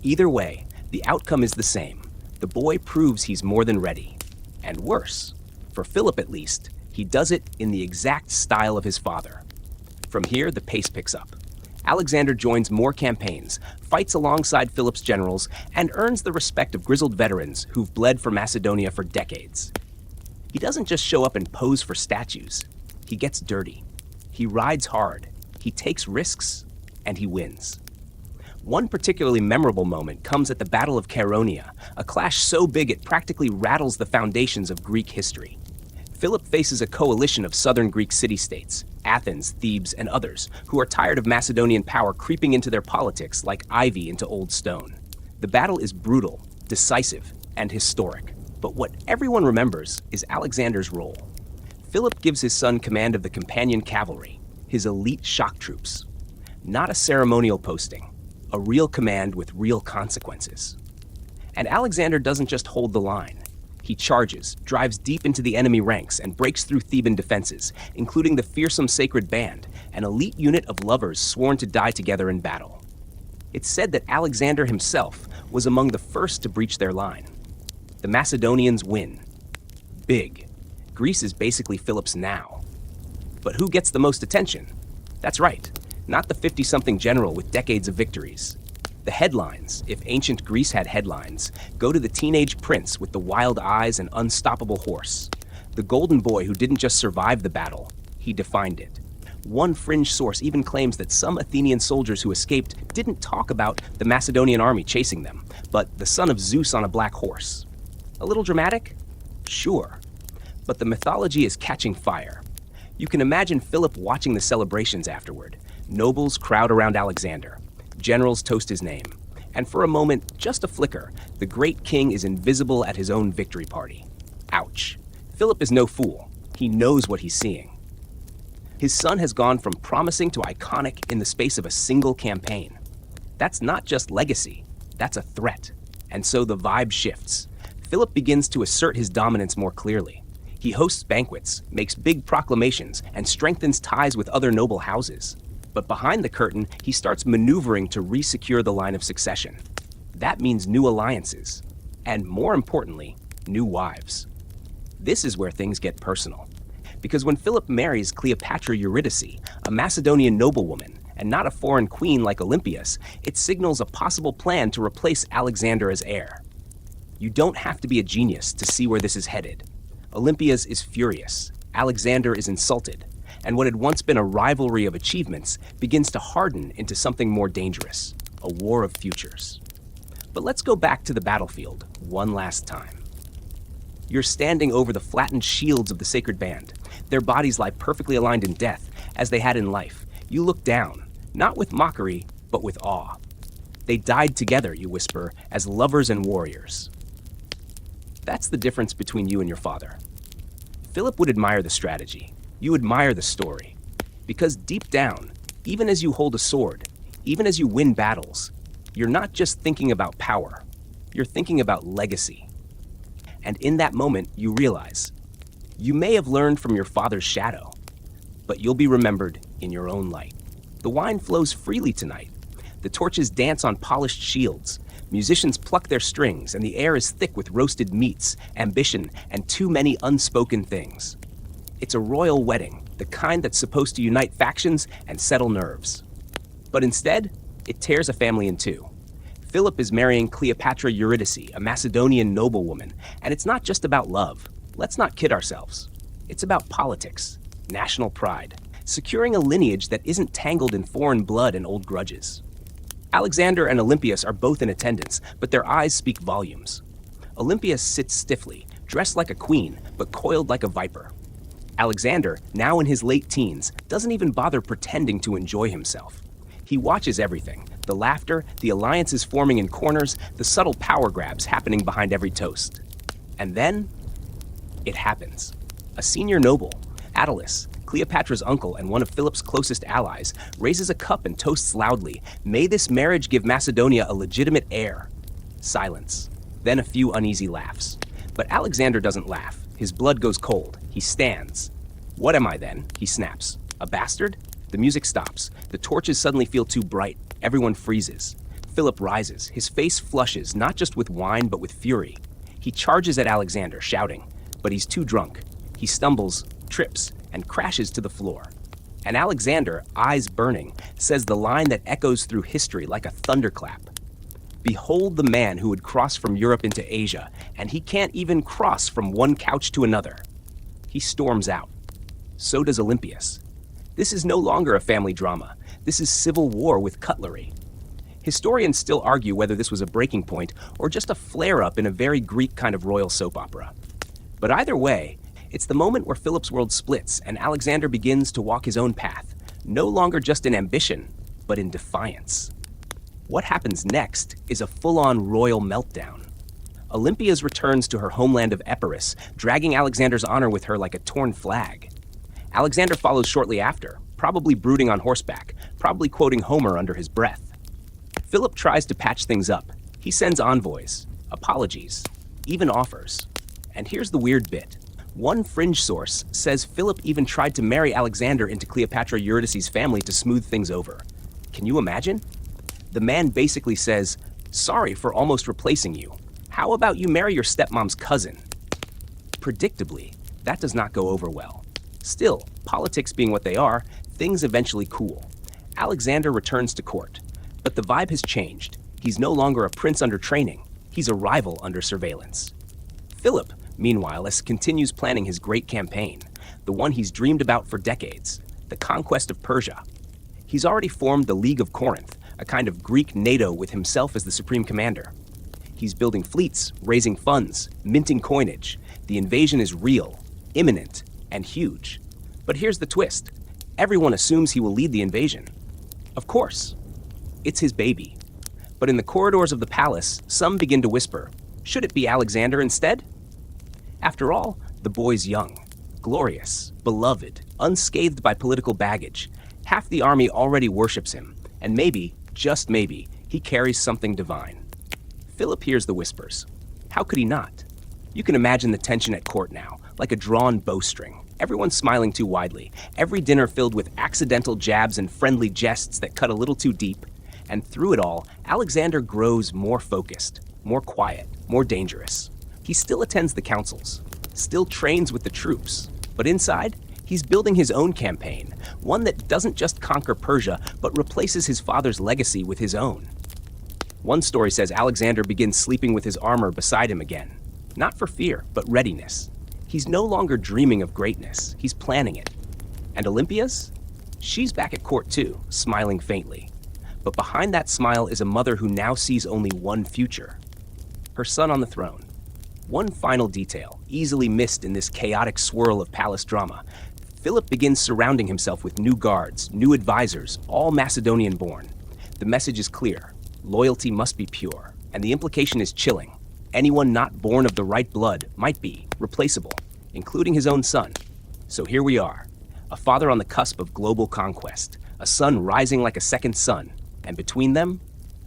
Either way, the outcome is the same. The boy proves he's more than ready. And worse, for Philip at least, he does it in the exact style of his father. From here, the pace picks up. Alexander joins more campaigns, fights alongside Philip's generals, and earns the respect of grizzled veterans who've bled for Macedonia for decades. He doesn't just show up and pose for statues. He gets dirty. He rides hard. He takes risks, and he wins. One particularly memorable moment comes at the Battle of Chaeronea, a clash so big it practically rattles the foundations of Greek history. Philip faces a coalition of southern Greek city-states, Athens, Thebes, and others, who are tired of Macedonian power creeping into their politics like ivy into old stone. The battle is brutal, decisive, and historic. But what everyone remembers is Alexander's role. Philip gives his son command of the companion cavalry, his elite shock troops. Not a ceremonial posting, a real command with real consequences. And Alexander doesn't just hold the line. He charges, drives deep into the enemy ranks, and breaks through Theban defenses, including the fearsome Sacred Band, an elite unit of lovers sworn to die together in battle. It's said that Alexander himself was among the first to breach their line. The Macedonians win. Big. Greece is basically Philip's now. But who gets the most attention? That's right, not the 50-something general with decades of victories. The headlines, if ancient Greece had headlines, go to the teenage prince with the wild eyes and unstoppable horse. The golden boy who didn't just survive the battle, he defined it. One fringe source even claims that some Athenian soldiers who escaped didn't talk about the Macedonian army chasing them, but the son of Zeus on a black horse. A little dramatic? Sure. But the mythology is catching fire. You can imagine Philip watching the celebrations afterward. Nobles crowd around Alexander. Generals toast his name. And for a moment, just a flicker, the great king is invisible at his own victory party. Ouch. Philip is no fool. He knows what he's seeing. His son has gone from promising to iconic in the space of a single campaign. That's not just legacy, that's a threat. And so the vibe shifts. Philip begins to assert his dominance more clearly. He hosts banquets, makes big proclamations, and strengthens ties with other noble houses. But behind the curtain, he starts maneuvering to re-secure the line of succession. That means new alliances, and more importantly, new wives. This is where things get personal. Because when Philip marries Cleopatra Eurydice, a Macedonian noblewoman, and not a foreign queen like Olympias, it signals a possible plan to replace Alexander as heir. You don't have to be a genius to see where this is headed. Olympias is furious, Alexander is insulted, and what had once been a rivalry of achievements begins to harden into something more dangerous, a war of futures. But let's go back to the battlefield one last time. You're standing over the flattened shields of the Sacred Band. Their bodies lie perfectly aligned in death, as they had in life. You look down, not with mockery, but with awe. They died together, you whisper, as lovers and warriors. That's the difference between you and your father. Philip would admire the strategy. You admire the story. Because deep down, even as you hold a sword, even as you win battles, you're not just thinking about power. You're thinking about legacy. And in that moment, you realize, you may have learned from your father's shadow, but you'll be remembered in your own light. The wine flows freely tonight. The torches dance on polished shields. Musicians pluck their strings, and the air is thick with roasted meats, ambition, and too many unspoken things. It's a royal wedding, the kind that's supposed to unite factions and settle nerves. But instead, it tears a family in two. Philip is marrying Cleopatra Eurydice, a Macedonian noblewoman, and it's not just about love. Let's not kid ourselves. It's about politics, national pride, securing a lineage that isn't tangled in foreign blood and old grudges. Alexander and Olympias are both in attendance, but their eyes speak volumes. Olympias sits stiffly, dressed like a queen, but coiled like a viper. Alexander, now in his late teens, doesn't even bother pretending to enjoy himself. He watches everything, the laughter, the alliances forming in corners, the subtle power grabs happening behind every toast. And then, it happens. A senior noble, Attalus, Cleopatra's uncle and one of Philip's closest allies, raises a cup and toasts loudly, "May this marriage give Macedonia a legitimate heir." Silence. Then a few uneasy laughs. But Alexander doesn't laugh. His blood goes cold. He stands. "What am I then?" he snaps. "A bastard?" The music stops. The torches suddenly feel too bright. Everyone freezes. Philip rises. His face flushes, not just with wine, but with fury. He charges at Alexander, shouting, but he's too drunk. He stumbles, trips, and crashes to the floor. And Alexander, eyes burning, says the line that echoes through history like a thunderclap. "Behold the man who would cross from Europe into Asia, and he can't even cross from one couch to another." He storms out. So does Olympias. This is no longer a family drama. This is civil war with cutlery. Historians still argue whether this was a breaking point or just a flare-up in a very Greek kind of royal soap opera. But either way, it's the moment where Philip's world splits and Alexander begins to walk his own path, no longer just in ambition, but in defiance. What happens next is a full-on royal meltdown. Olympias returns to her homeland of Epirus, dragging Alexander's honor with her like a torn flag. Alexander follows shortly after, probably brooding on horseback, probably quoting Homer under his breath. Philip tries to patch things up. He sends envoys, apologies, even offers. And here's the weird bit. One fringe source says Philip even tried to marry Alexander into Cleopatra Eurydice's family to smooth things over. Can you imagine? The man basically says, "Sorry for almost replacing you. How about you marry your stepmom's cousin?" Predictably, that does not go over well. Still, politics being what they are, things eventually cool. Alexander returns to court, but the vibe has changed. He's no longer a prince under training. He's a rival under surveillance. Philip, meanwhile, continues planning his great campaign, the one he's dreamed about for decades, the conquest of Persia. He's already formed the League of Corinth, a kind of Greek NATO with himself as the supreme commander. He's building fleets, raising funds, minting coinage. The invasion is real, imminent, and huge. But here's the twist. Everyone assumes he will lead the invasion. Of course. It's his baby. But in the corridors of the palace, some begin to whisper, should it be Alexander instead? After all, the boy's young, glorious, beloved, unscathed by political baggage. Half the army already worships him, and maybe, just maybe, he carries something divine. Philip hears the whispers. How could he not? You can imagine the tension at court now, like a drawn bowstring. Everyone smiling too widely, every dinner filled with accidental jabs and friendly jests that cut a little too deep. And through it all, Alexander grows more focused, more quiet, more dangerous. He still attends the councils, still trains with the troops, but inside, he's building his own campaign, one that doesn't just conquer Persia, but replaces his father's legacy with his own. One story says Alexander begins sleeping with his armor beside him again. Not for fear, but readiness. He's no longer dreaming of greatness, he's planning it. And Olympias? She's back at court too, smiling faintly. But behind that smile is a mother who now sees only one future. Her son on the throne. One final detail, easily missed in this chaotic swirl of palace drama. Philip begins surrounding himself with new guards, new advisors, all Macedonian-born. The message is clear. Loyalty must be pure, and the implication is chilling. Anyone not born of the right blood might be replaceable, including his own son. So here we are, a father on the cusp of global conquest, a son rising like a second sun, and between them,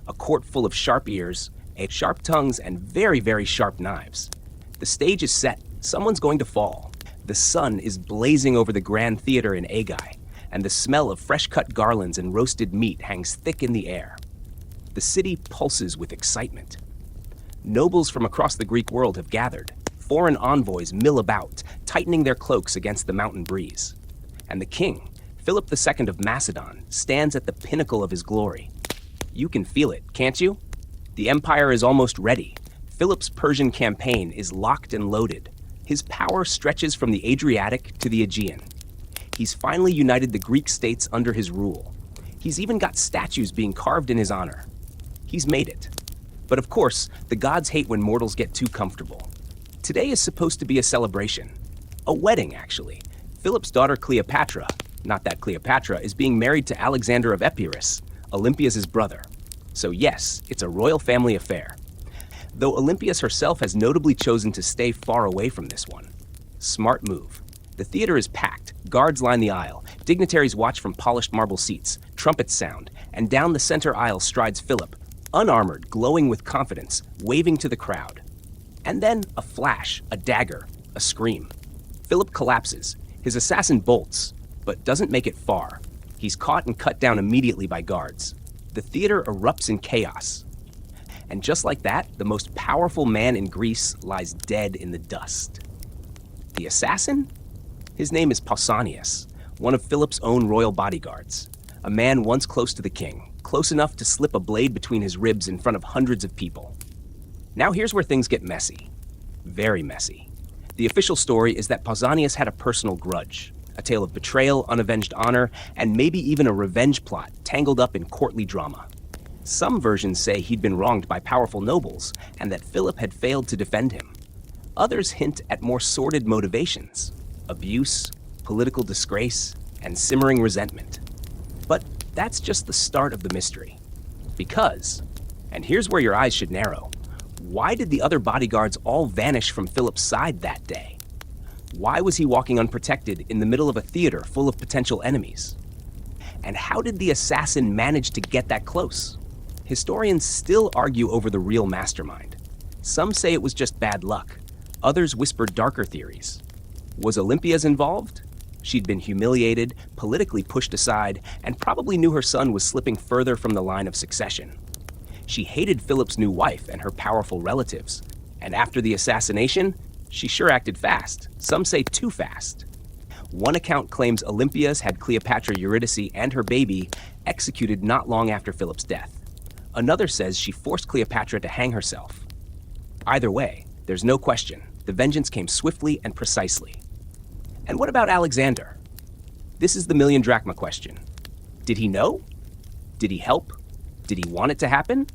a court full of sharp ears, sharp tongues, and very, very sharp knives. The stage is set. Someone's going to fall. The sun is blazing over the grand theater in Agai, and the smell of fresh-cut garlands and roasted meat hangs thick in the air. The city pulses with excitement. Nobles from across the Greek world have gathered. Foreign envoys mill about, tightening their cloaks against the mountain breeze. And the king, Philip II of Macedon, stands at the pinnacle of his glory. You can feel it, can't you? The empire is almost ready. Philip's Persian campaign is locked and loaded. His power stretches from the Adriatic to the Aegean. He's finally united the Greek states under his rule. He's even got statues being carved in his honor. He's made it. But of course, the gods hate when mortals get too comfortable. Today is supposed to be a celebration. A wedding, actually. Philip's daughter Cleopatra, not that Cleopatra, is being married to Alexander of Epirus, Olympias' brother. So yes, it's a royal family affair. Though Olympias herself has notably chosen to stay far away from this one. Smart move. The theater is packed, guards line the aisle, dignitaries watch from polished marble seats, trumpets sound, and down the center aisle strides Philip, unarmored, glowing with confidence, waving to the crowd. And then a flash, a dagger, a scream. Philip collapses. His assassin bolts, but doesn't make it far. He's caught and cut down immediately by guards. The theater erupts in chaos. And just like that, the most powerful man in Greece lies dead in the dust. The assassin? His name is Pausanias, one of Philip's own royal bodyguards, a man once close to the king, close enough to slip a blade between his ribs in front of hundreds of people. Now here's where things get messy. Very messy. The official story is that Pausanias had a personal grudge, a tale of betrayal, unavenged honor, and maybe even a revenge plot tangled up in courtly drama. Some versions say he'd been wronged by powerful nobles and that Philip had failed to defend him. Others hint at more sordid motivations: abuse, political disgrace, and simmering resentment. But that's just the start of the mystery. Because, and here's where your eyes should narrow, why did the other bodyguards all vanish from Philip's side that day? Why was he walking unprotected in the middle of a theater full of potential enemies? And how did the assassin manage to get that close? Historians still argue over the real mastermind. Some say it was just bad luck. Others whisper darker theories. Was Olympias involved? She'd been humiliated, politically pushed aside, and probably knew her son was slipping further from the line of succession. She hated Philip's new wife and her powerful relatives. And after the assassination, she sure acted fast. Some say too fast. One account claims Olympias had Cleopatra Eurydice and her baby executed not long after Philip's death. Another says she forced Cleopatra to hang herself. Either way, there's no question. The vengeance came swiftly and precisely. And what about Alexander? This is the million drachma question. Did he know? Did he help? Did he want it to happen?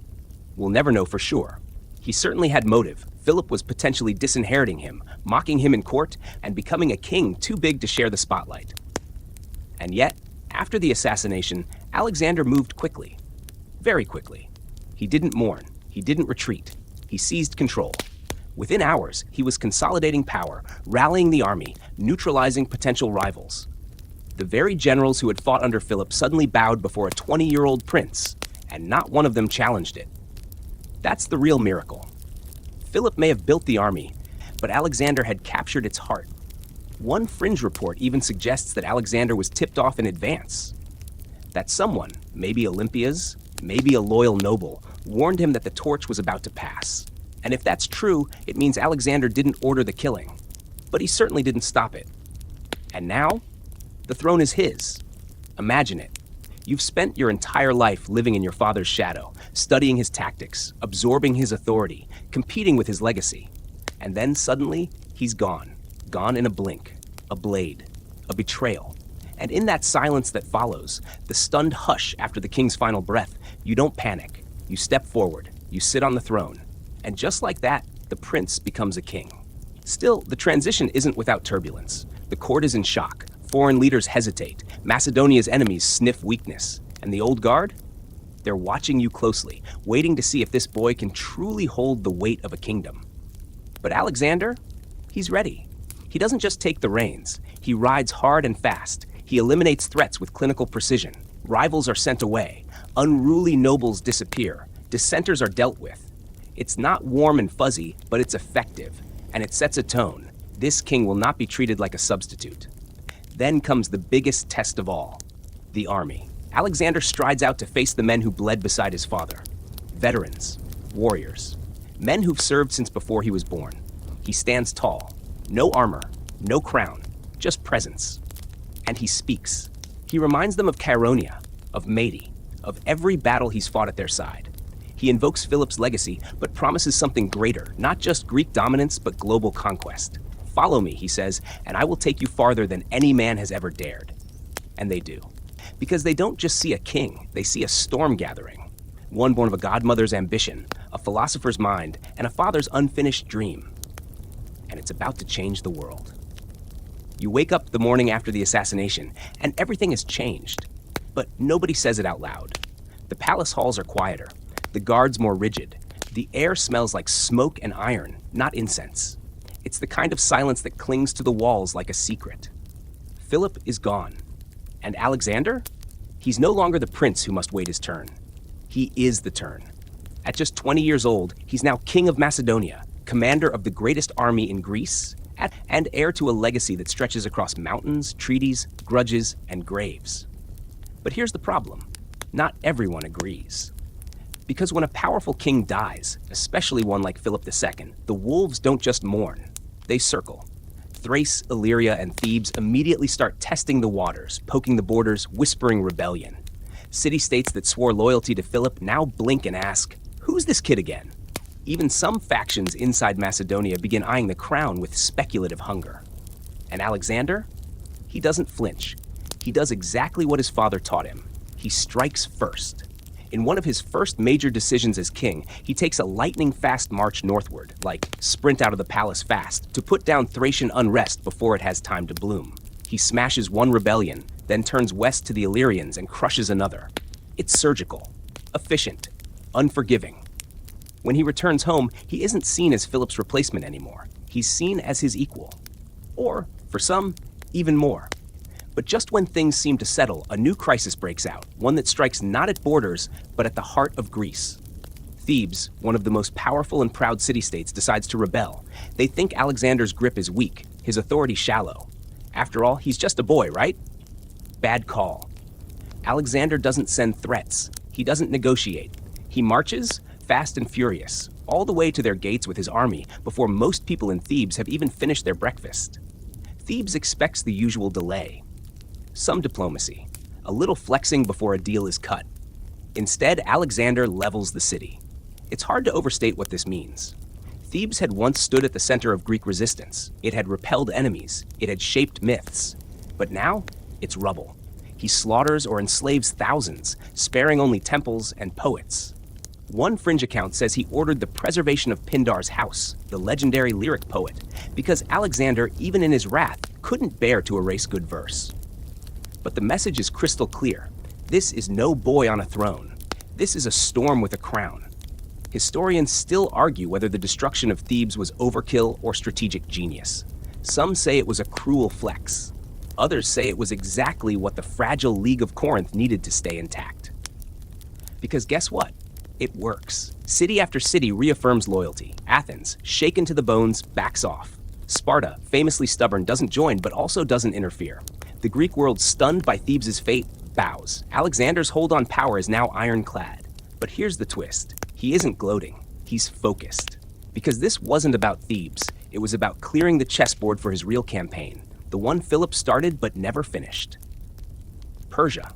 We'll never know for sure. He certainly had motive. Philip was potentially disinheriting him, mocking him in court, and becoming a king too big to share the spotlight. And yet, after the assassination, Alexander moved quickly. Very quickly. He didn't mourn. He didn't retreat. He seized control. Within hours, he was consolidating power, rallying the army, neutralizing potential rivals. The very generals who had fought under Philip suddenly bowed before a 20-year-old prince, and not one of them challenged it. That's the real miracle. Philip may have built the army, but Alexander had captured its heart. One fringe report even suggests that Alexander was tipped off in advance. That someone, maybe Olympias, maybe a loyal noble, warned him that the torch was about to pass. And if that's true, it means Alexander didn't order the killing. But he certainly didn't stop it. And now, the throne is his. Imagine it. You've spent your entire life living in your father's shadow, studying his tactics, absorbing his authority, competing with his legacy. And then suddenly, he's gone. Gone in a blink, a blade, a betrayal. And in that silence that follows, the stunned hush after the king's final breath, you don't panic. You step forward, you sit on the throne. And just like that, the prince becomes a king. Still, the transition isn't without turbulence. The court is in shock. Foreign leaders hesitate. Macedonia's enemies sniff weakness. And the old guard? They're watching you closely, waiting to see if this boy can truly hold the weight of a kingdom. But Alexander, he's ready. He doesn't just take the reins. He rides hard and fast. He eliminates threats with clinical precision. Rivals are sent away. Unruly nobles disappear. Dissenters are dealt with. It's not warm and fuzzy, but it's effective. And it sets a tone. This king will not be treated like a substitute. Then comes the biggest test of all, the army. Alexander strides out to face the men who bled beside his father. Veterans, warriors, men who've served since before he was born. He stands tall. No armor, no crown, just presence. And he speaks. He reminds them of Chaeronea, of Mede, of every battle he's fought at their side. He invokes Philip's legacy, but promises something greater, not just Greek dominance, but global conquest. Follow me, he says, and I will take you farther than any man has ever dared. And they do. Because they don't just see a king, they see a storm gathering. One born of a godmother's ambition, a philosopher's mind, and a father's unfinished dream. And it's about to change the world. You wake up the morning after the assassination, and everything has changed. But nobody says it out loud. The palace halls are quieter, the guards more rigid. The air smells like smoke and iron, not incense. It's the kind of silence that clings to the walls like a secret. Philip is gone. And Alexander? He's no longer the prince who must wait his turn. He is the turn. At just 20 years old, he's now king of Macedonia, commander of the greatest army in Greece, and heir to a legacy that stretches across mountains, treaties, grudges, and graves. But here's the problem. Not everyone agrees. Because when a powerful king dies, especially one like Philip II, the wolves don't just mourn. They circle. Thrace, Illyria, and Thebes immediately start testing the waters, poking the borders, whispering rebellion. City-states that swore loyalty to Philip now blink and ask, who's this kid again? Even some factions inside Macedonia begin eyeing the crown with speculative hunger. And Alexander? He doesn't flinch. He does exactly what his father taught him. He strikes first. In one of his first major decisions as king, he takes a lightning-fast march northward, like sprint out of the palace fast, to put down Thracian unrest before it has time to bloom. He smashes one rebellion, then turns west to the Illyrians and crushes another. It's surgical, efficient, unforgiving. When he returns home, he isn't seen as Philip's replacement anymore. He's seen as his equal. Or, for some, even more. But just when things seem to settle, a new crisis breaks out, one that strikes not at borders, but at the heart of Greece. Thebes, one of the most powerful and proud city-states, decides to rebel. They think Alexander's grip is weak, his authority shallow. After all, he's just a boy, right? Bad call. Alexander doesn't send threats. He doesn't negotiate. He marches, fast and furious, all the way to their gates with his army before most people in Thebes have even finished their breakfast. Thebes expects the usual delay. Some diplomacy, a little flexing before a deal is cut. Instead, Alexander levels the city. It's hard to overstate what this means. Thebes had once stood at the center of Greek resistance. It had repelled enemies. It had shaped myths. But now, it's rubble. He slaughters or enslaves thousands, sparing only temples and poets. One fringe account says he ordered the preservation of Pindar's house, the legendary lyric poet, because Alexander, even in his wrath, couldn't bear to erase good verse. But the message is crystal clear. This is no boy on a throne. This is a storm with a crown. Historians still argue whether the destruction of Thebes was overkill or strategic genius. Some say it was a cruel flex. Others say it was exactly what the fragile League of Corinth needed to stay intact. Because guess what? It works. City after city reaffirms loyalty. Athens, shaken to the bones, backs off. Sparta, famously stubborn, doesn't join but also doesn't interfere. The Greek world, stunned by Thebes' fate, bows. Alexander's hold on power is now ironclad. But here's the twist. He isn't gloating. He's focused. Because this wasn't about Thebes. It was about clearing the chessboard for his real campaign, the one Philip started but never finished. Persia,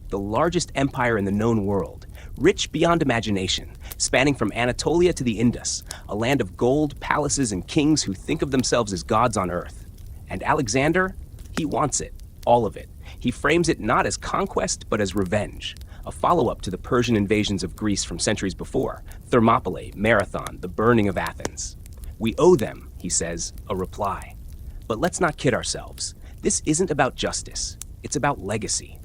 the largest empire in the known world, rich beyond imagination, spanning from Anatolia to the Indus, a land of gold, palaces, and kings who think of themselves as gods on earth. And Alexander, he wants it. All of it. He frames it not as conquest, but as revenge, a follow-up to the Persian invasions of Greece from centuries before, Thermopylae, Marathon, the burning of Athens. We owe them, he says, a reply. But let's not kid ourselves. This isn't about justice. It's about legacy.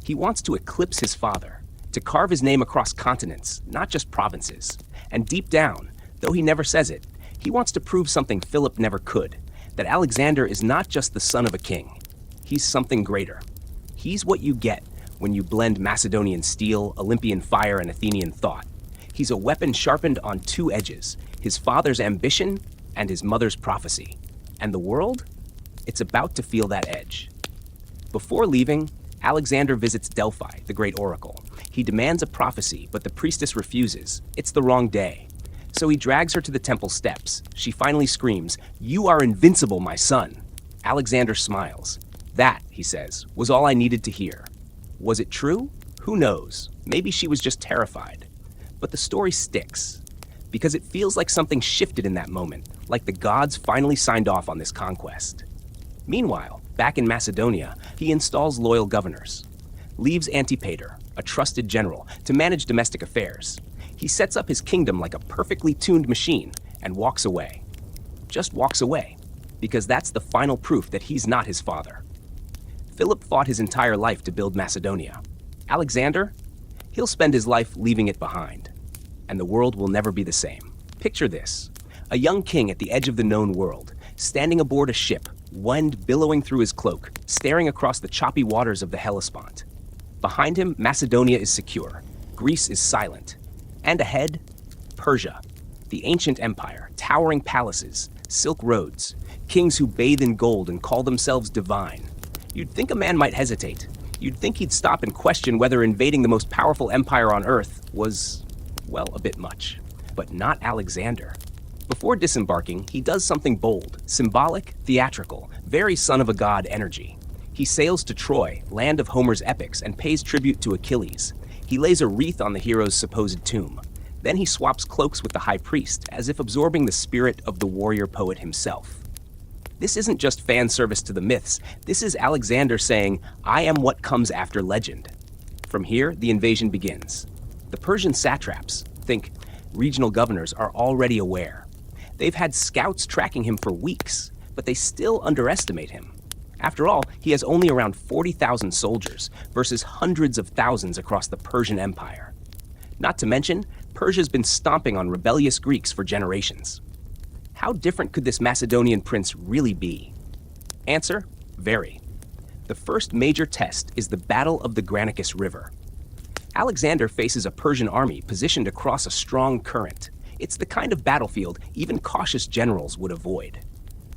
He wants to eclipse his father, to carve his name across continents, not just provinces. And deep down, though he never says it, he wants to prove something Philip never could, that Alexander is not just the son of a king. He's something greater. He's what you get when you blend Macedonian steel, Olympian fire, and Athenian thought. He's a weapon sharpened on two edges, his father's ambition and his mother's prophecy. And the world? It's about to feel that edge. Before leaving, Alexander visits Delphi, the great oracle. He demands a prophecy, but the priestess refuses. It's the wrong day. So he drags her to the temple steps. She finally screams, "You are invincible, my son." Alexander smiles. That, he says, was all I needed to hear. Was it true? Who knows? Maybe she was just terrified. But the story sticks, because it feels like something shifted in that moment, like the gods finally signed off on this conquest. Meanwhile, back in Macedonia, he installs loyal governors. Leaves Antipater, a trusted general, to manage domestic affairs. He sets up his kingdom like a perfectly tuned machine and walks away. Just walks away, because that's the final proof that he's not his father. Philip fought his entire life to build Macedonia. Alexander? He'll spend his life leaving it behind. And the world will never be the same. Picture this. A young king at the edge of the known world, standing aboard a ship, wind billowing through his cloak, staring across the choppy waters of the Hellespont. Behind him, Macedonia is secure. Greece is silent. And ahead, Persia, the ancient empire, towering palaces, silk roads, kings who bathe in gold and call themselves divine. You'd think a man might hesitate. You'd think he'd stop and question whether invading the most powerful empire on earth was, well, a bit much. But not Alexander. Before disembarking, he does something bold, symbolic, theatrical, very son of a god energy. He sails to Troy, land of Homer's epics, and pays tribute to Achilles. He lays a wreath on the hero's supposed tomb. Then he swaps cloaks with the high priest, as if absorbing the spirit of the warrior poet himself. This isn't just fan service to the myths. This is Alexander saying, "I am what comes after legend." From here, the invasion begins. The Persian satraps, think regional governors, are already aware. They've had scouts tracking him for weeks, but they still underestimate him. After all, he has only around 40,000 soldiers versus hundreds of thousands across the Persian Empire. Not to mention, Persia's been stomping on rebellious Greeks for generations. How different could this Macedonian prince really be? Answer: very. The first major test is the Battle of the Granicus River. Alexander faces a Persian army positioned across a strong current. It's the kind of battlefield even cautious generals would avoid.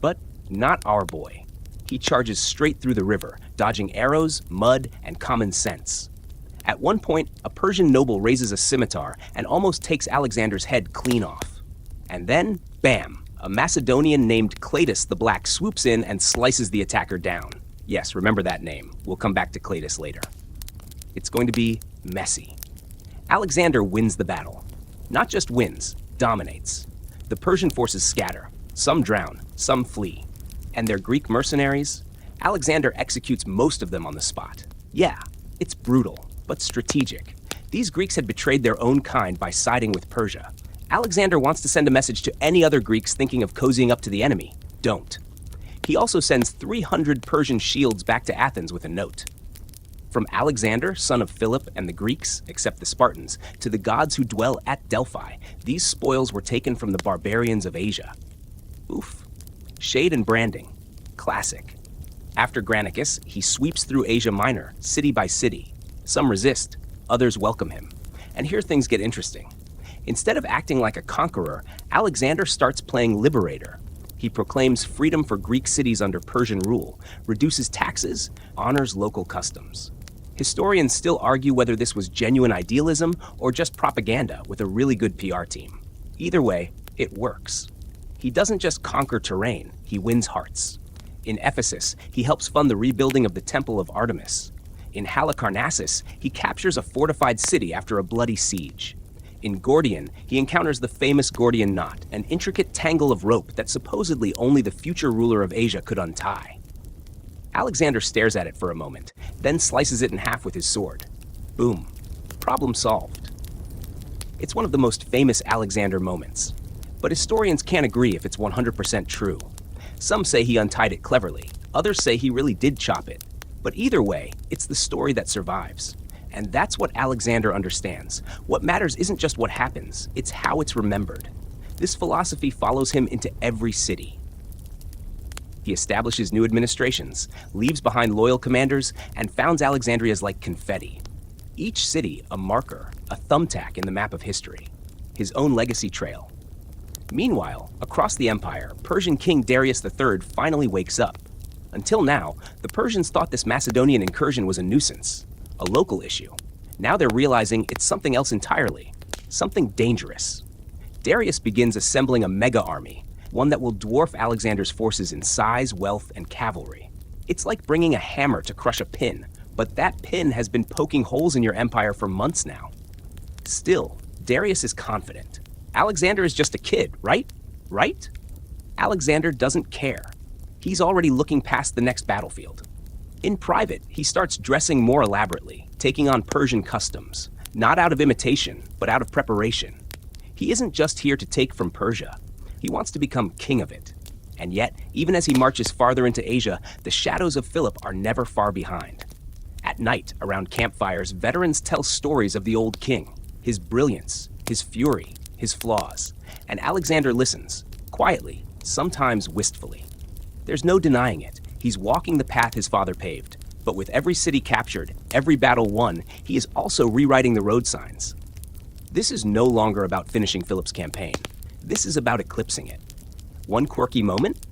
But not our boy. He charges straight through the river, dodging arrows, mud, and common sense. At one point, a Persian noble raises a scimitar and almost takes Alexander's head clean off. And then, bam! A Macedonian named Cleitus the Black swoops in and slices the attacker down. Yes, remember that name. We'll come back to Cleitus later. It's going to be messy. Alexander wins the battle. Not just wins, dominates. The Persian forces scatter. Some drown, some flee. And their Greek mercenaries? Alexander executes most of them on the spot. Yeah, it's brutal, but strategic. These Greeks had betrayed their own kind by siding with Persia. Alexander wants to send a message to any other Greeks thinking of cozying up to the enemy. Don't. He also sends 300 Persian shields back to Athens with a note. From Alexander, son of Philip, and the Greeks, except the Spartans, to the gods who dwell at Delphi, these spoils were taken from the barbarians of Asia. Oof. Shade and branding. Classic. After Granicus, he sweeps through Asia Minor, city by city. Some resist, others welcome him. And here things get interesting. Instead of acting like a conqueror, Alexander starts playing liberator. He proclaims freedom for Greek cities under Persian rule, reduces taxes, honors local customs. Historians still argue whether this was genuine idealism or just propaganda with a really good PR team. Either way, it works. He doesn't just conquer terrain, he wins hearts. In Ephesus, he helps fund the rebuilding of the Temple of Artemis. In Halicarnassus, he captures a fortified city after a bloody siege. In Gordian, he encounters the famous Gordian knot, an intricate tangle of rope that supposedly only the future ruler of Asia could untie. Alexander stares at it for a moment, then slices it in half with his sword. Boom. Problem solved. It's one of the most famous Alexander moments, but historians can't agree if it's 100% true. Some say he untied it cleverly, others say he really did chop it. But either way, it's the story that survives. And that's what Alexander understands. What matters isn't just what happens, it's how it's remembered. This philosophy follows him into every city. He establishes new administrations, leaves behind loyal commanders, and founds Alexandrias like confetti. Each city a marker, a thumbtack in the map of history, his own legacy trail. Meanwhile, across the empire, Persian king Darius III finally wakes up. Until now, the Persians thought this Macedonian incursion was a nuisance, a local issue. Now they're realizing it's something else entirely, something dangerous. Darius begins assembling a mega army, one that will dwarf Alexander's forces in size, wealth, and cavalry. It's like bringing a hammer to crush a pin, but that pin has been poking holes in your empire for months now. Still, Darius is confident. Alexander is just a kid, right? Right? Alexander doesn't care. He's already looking past the next battlefield. In private, he starts dressing more elaborately, taking on Persian customs, not out of imitation, but out of preparation. He isn't just here to take from Persia. He wants to become king of it. And yet, even as he marches farther into Asia, the shadows of Philip are never far behind. At night, around campfires, veterans tell stories of the old king, his brilliance, his fury, his flaws. And Alexander listens, quietly, sometimes wistfully. There's no denying it. He's walking the path his father paved. But with every city captured, every battle won, he is also rewriting the road signs. This is no longer about finishing Philip's campaign. This is about eclipsing it. One quirky moment?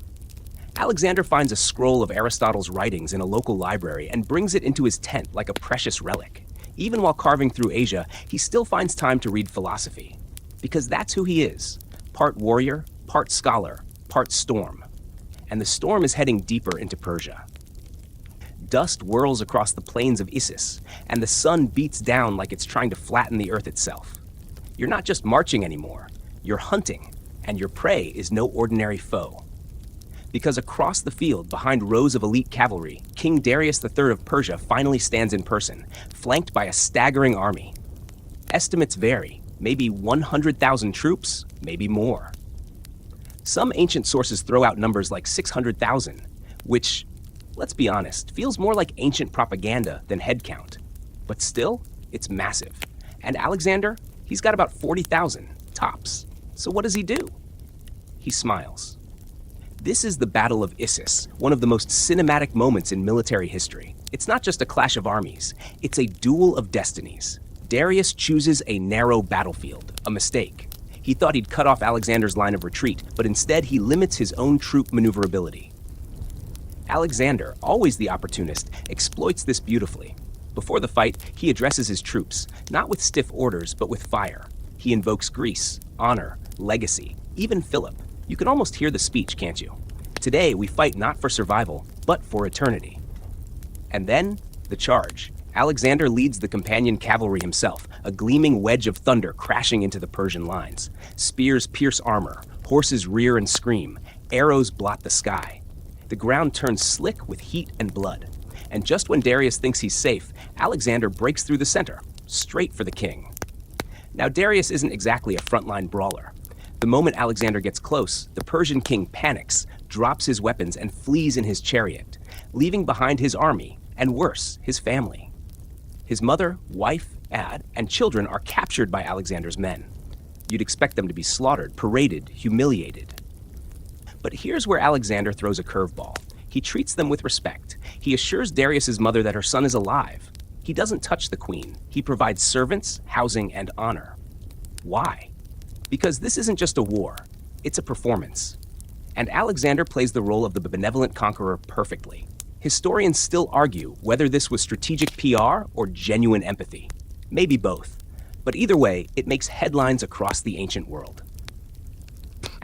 Alexander finds a scroll of Aristotle's writings in a local library and brings it into his tent like a precious relic. Even while carving through Asia, he still finds time to read philosophy. Because that's who he is. Part warrior, part scholar, part storm. And the storm is heading deeper into Persia. Dust whirls across the plains of Issus, and the sun beats down like it's trying to flatten the earth itself. You're not just marching anymore, you're hunting, and your prey is no ordinary foe. Because across the field, behind rows of elite cavalry, King Darius III of Persia finally stands in person, flanked by a staggering army. Estimates vary, maybe 100,000 troops, maybe more. Some ancient sources throw out numbers like 600,000, which, let's be honest, feels more like ancient propaganda than head count. But still, it's massive. And Alexander, he's got about 40,000, tops. So what does he do? He smiles. This is the Battle of Issus, one of the most cinematic moments in military history. It's not just a clash of armies, it's a duel of destinies. Darius chooses a narrow battlefield, a mistake. He thought he'd cut off Alexander's line of retreat, but instead he limits his own troop maneuverability. Alexander, always the opportunist, exploits this beautifully. Before the fight, he addresses his troops, not with stiff orders, but with fire. He invokes Greece, honor, legacy, even Philip. You can almost hear the speech, can't you? Today, we fight not for survival, but for eternity. And then, the charge. Alexander leads the companion cavalry himself, a gleaming wedge of thunder crashing into the Persian lines. Spears pierce armor, horses rear and scream, arrows blot the sky. The ground turns slick with heat and blood. And just when Darius thinks he's safe, Alexander breaks through the center, straight for the king. Now, Darius isn't exactly a frontline brawler. The moment Alexander gets close, the Persian king panics, drops his weapons, and flees in his chariot, leaving behind his army, and worse, his family. His mother, wife, and children are captured by Alexander's men. You'd expect them to be slaughtered, paraded, humiliated. But here's where Alexander throws a curveball. He treats them with respect. He assures Darius's mother that her son is alive. He doesn't touch the queen. He provides servants, housing, and honor. Why? Because this isn't just a war, it's a performance. And Alexander plays the role of the benevolent conqueror perfectly. Historians still argue whether this was strategic PR or genuine empathy. Maybe both. But either way, it makes headlines across the ancient world.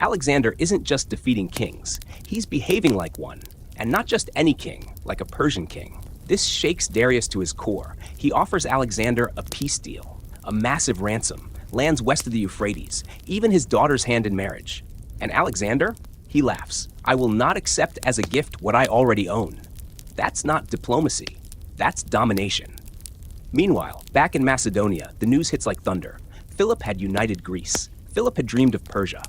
Alexander isn't just defeating kings, he's behaving like one. And not just any king, like a Persian king. This shakes Darius to his core. He offers Alexander a peace deal, a massive ransom, lands west of the Euphrates, even his daughter's hand in marriage. And Alexander? He laughs. I will not accept as a gift what I already own. That's not diplomacy. That's domination. Meanwhile, back in Macedonia, the news hits like thunder. Philip had united Greece. Philip had dreamed of Persia.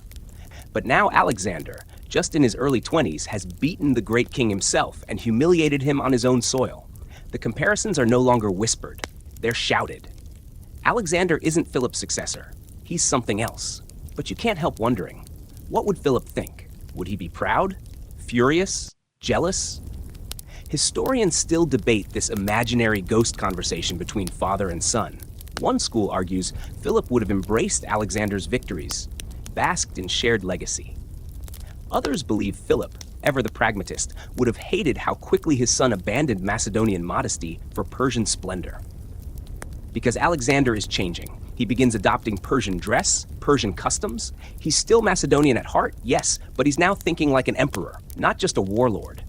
But now Alexander, just in his early 20s, has beaten the great king himself and humiliated him on his own soil. The comparisons are no longer whispered. they're shouted. Alexander isn't Philip's successor. He's something else. But you can't help wondering, what would Philip think? Would he be proud? Furious? Jealous? Historians still debate this imaginary ghost conversation between father and son. One school argues Philip would have embraced Alexander's victories, basked in shared legacy. Others believe Philip, ever the pragmatist, would have hated how quickly his son abandoned Macedonian modesty for Persian splendor. Because Alexander is changing. He begins adopting Persian dress, Persian customs. He's still Macedonian at heart, yes, but he's now thinking like an emperor, not just a warlord.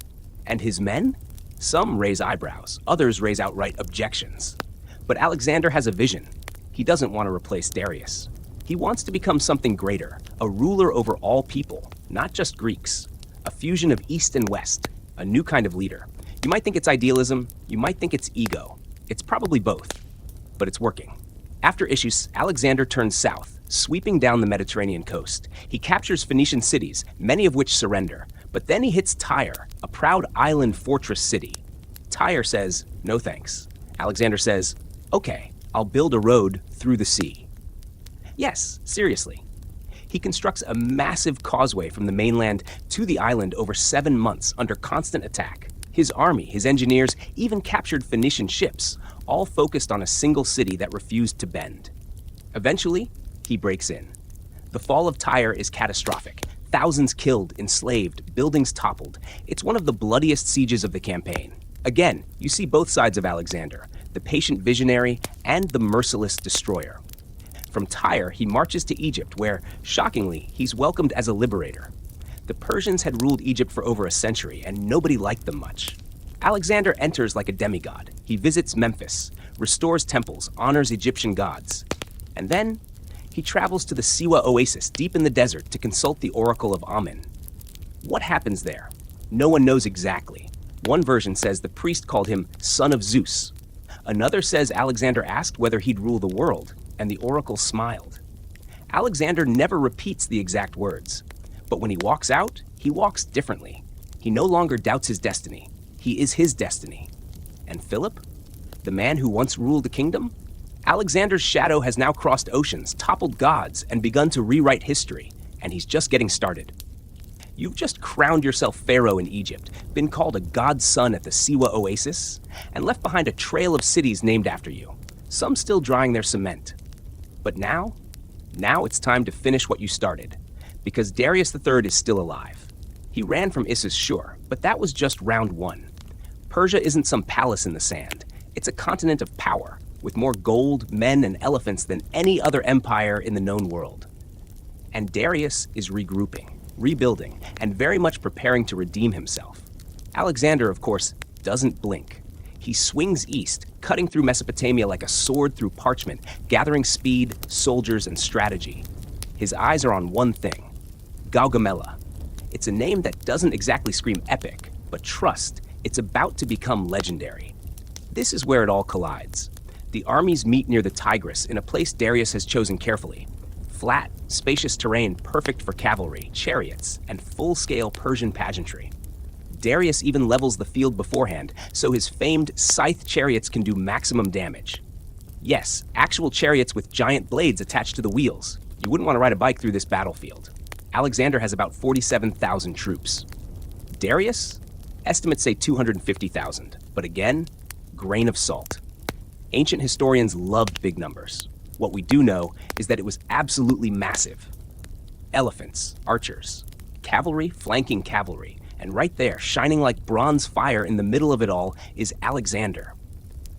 And his men? Some raise eyebrows, others raise outright objections. But Alexander has a vision. He doesn't want to replace Darius. He wants to become something greater, a ruler over all people, not just Greeks. A fusion of East and West, a new kind of leader. You might think it's idealism, you might think it's ego. It's probably both, but it's working. After Issus, Alexander turns south, sweeping down the Mediterranean coast. He captures Phoenician cities, many of which surrender. But then he hits Tyre, a proud island fortress city. Tyre says, no thanks. Alexander says, okay, I'll build a road through the sea. Yes, seriously. He constructs a massive causeway from the mainland to the island over 7 months under constant attack. His army, his engineers, even captured Phoenician ships, all focused on a single city that refused to bend. Eventually, he breaks in. The fall of Tyre is catastrophic. Thousands killed, enslaved, buildings toppled. It's one of the bloodiest sieges of the campaign. Again, you see both sides of Alexander, the patient visionary and the merciless destroyer. From Tyre, he marches to Egypt, where, shockingly, he's welcomed as a liberator. The Persians had ruled Egypt for over a century, and nobody liked them much. Alexander enters like a demigod. He visits Memphis, restores temples, honors Egyptian gods. And then, he travels to the Siwa oasis deep in the desert to consult the oracle of Amen. What happens there? No one knows exactly. One version says the priest called him son of Zeus. Another says Alexander asked whether he'd rule the world, and the oracle smiled. Alexander never repeats the exact words, but when he walks out, he walks differently. He no longer doubts his destiny. He is his destiny. And Philip, the man who once ruled a kingdom? Alexander's shadow has now crossed oceans, toppled gods, and begun to rewrite history, and he's just getting started. You've just crowned yourself pharaoh in Egypt, been called a god's son at the Siwa oasis, and left behind a trail of cities named after you, some still drying their cement. But now it's time to finish what you started, because Darius III is still alive. He ran from Issus, sure, but that was just round one. Persia isn't some palace in the sand. It's a continent of power, with more gold, men, and elephants than any other empire in the known world. And Darius is regrouping, rebuilding, and very much preparing to redeem himself. Alexander, of course, doesn't blink. He swings east, cutting through Mesopotamia like a sword through parchment, gathering speed, soldiers, and strategy. His eyes are on one thing, Gaugamela. It's a name that doesn't exactly scream epic, but trust, it's about to become legendary. This is where it all collides. The armies meet near the Tigris in a place Darius has chosen carefully. Flat, spacious terrain perfect for cavalry, chariots, and full-scale Persian pageantry. Darius even levels the field beforehand, so his famed scythe chariots can do maximum damage. Yes, actual chariots with giant blades attached to the wheels. You wouldn't want to ride a bike through this battlefield. Alexander has about 47,000 troops. Darius? Estimates say 250,000, but again, grain of salt. Ancient historians loved big numbers. What we do know is that it was absolutely massive. Elephants, archers, cavalry flanking cavalry, and right there, shining like bronze fire in the middle of it all, is Alexander.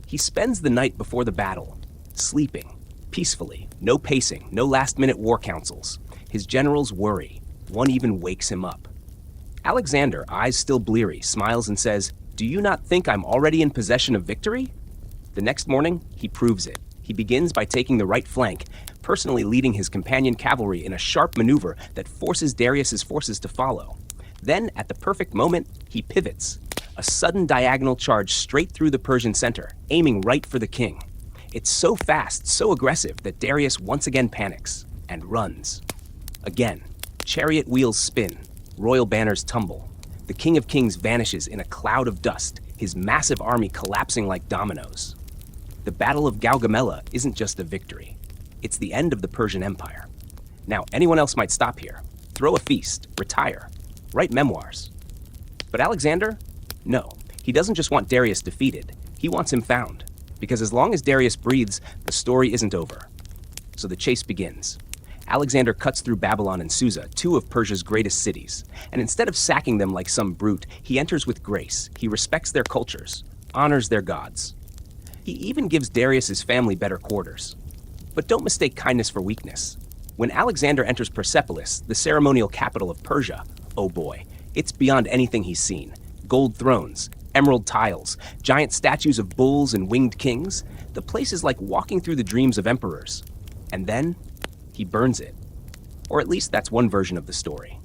He spends the night before the battle, sleeping, peacefully, no pacing, no last-minute war councils. His generals worry. One even wakes him up. Alexander, eyes still bleary, smiles and says, "Do you not think I'm already in possession of victory?" The next morning, he proves it. He begins by taking the right flank, personally leading his companion cavalry in a sharp maneuver that forces Darius's forces to follow. Then, at the perfect moment, he pivots. A sudden diagonal charge straight through the Persian center, aiming right for the king. It's so fast, so aggressive, that Darius once again panics and runs. Again, chariot wheels spin, royal banners tumble. The King of Kings vanishes in a cloud of dust, his massive army collapsing like dominoes. The Battle of Gaugamela isn't just a victory. It's the end of the Persian Empire. Now, anyone else might stop here. Throw a feast, retire, write memoirs. But Alexander? No, he doesn't just want Darius defeated. He wants him found. Because as long as Darius breathes, the story isn't over. So the chase begins. Alexander cuts through Babylon and Susa, two of Persia's greatest cities. And instead of sacking them like some brute, he enters with grace. He respects their cultures, honors their gods. He even gives Darius's family better quarters. But don't mistake kindness for weakness. When Alexander enters Persepolis, the ceremonial capital of Persia, oh boy, it's beyond anything he's seen. Gold thrones, emerald tiles, giant statues of bulls and winged kings. The place is like walking through the dreams of emperors. And then, he burns it. Or at least that's one version of the story.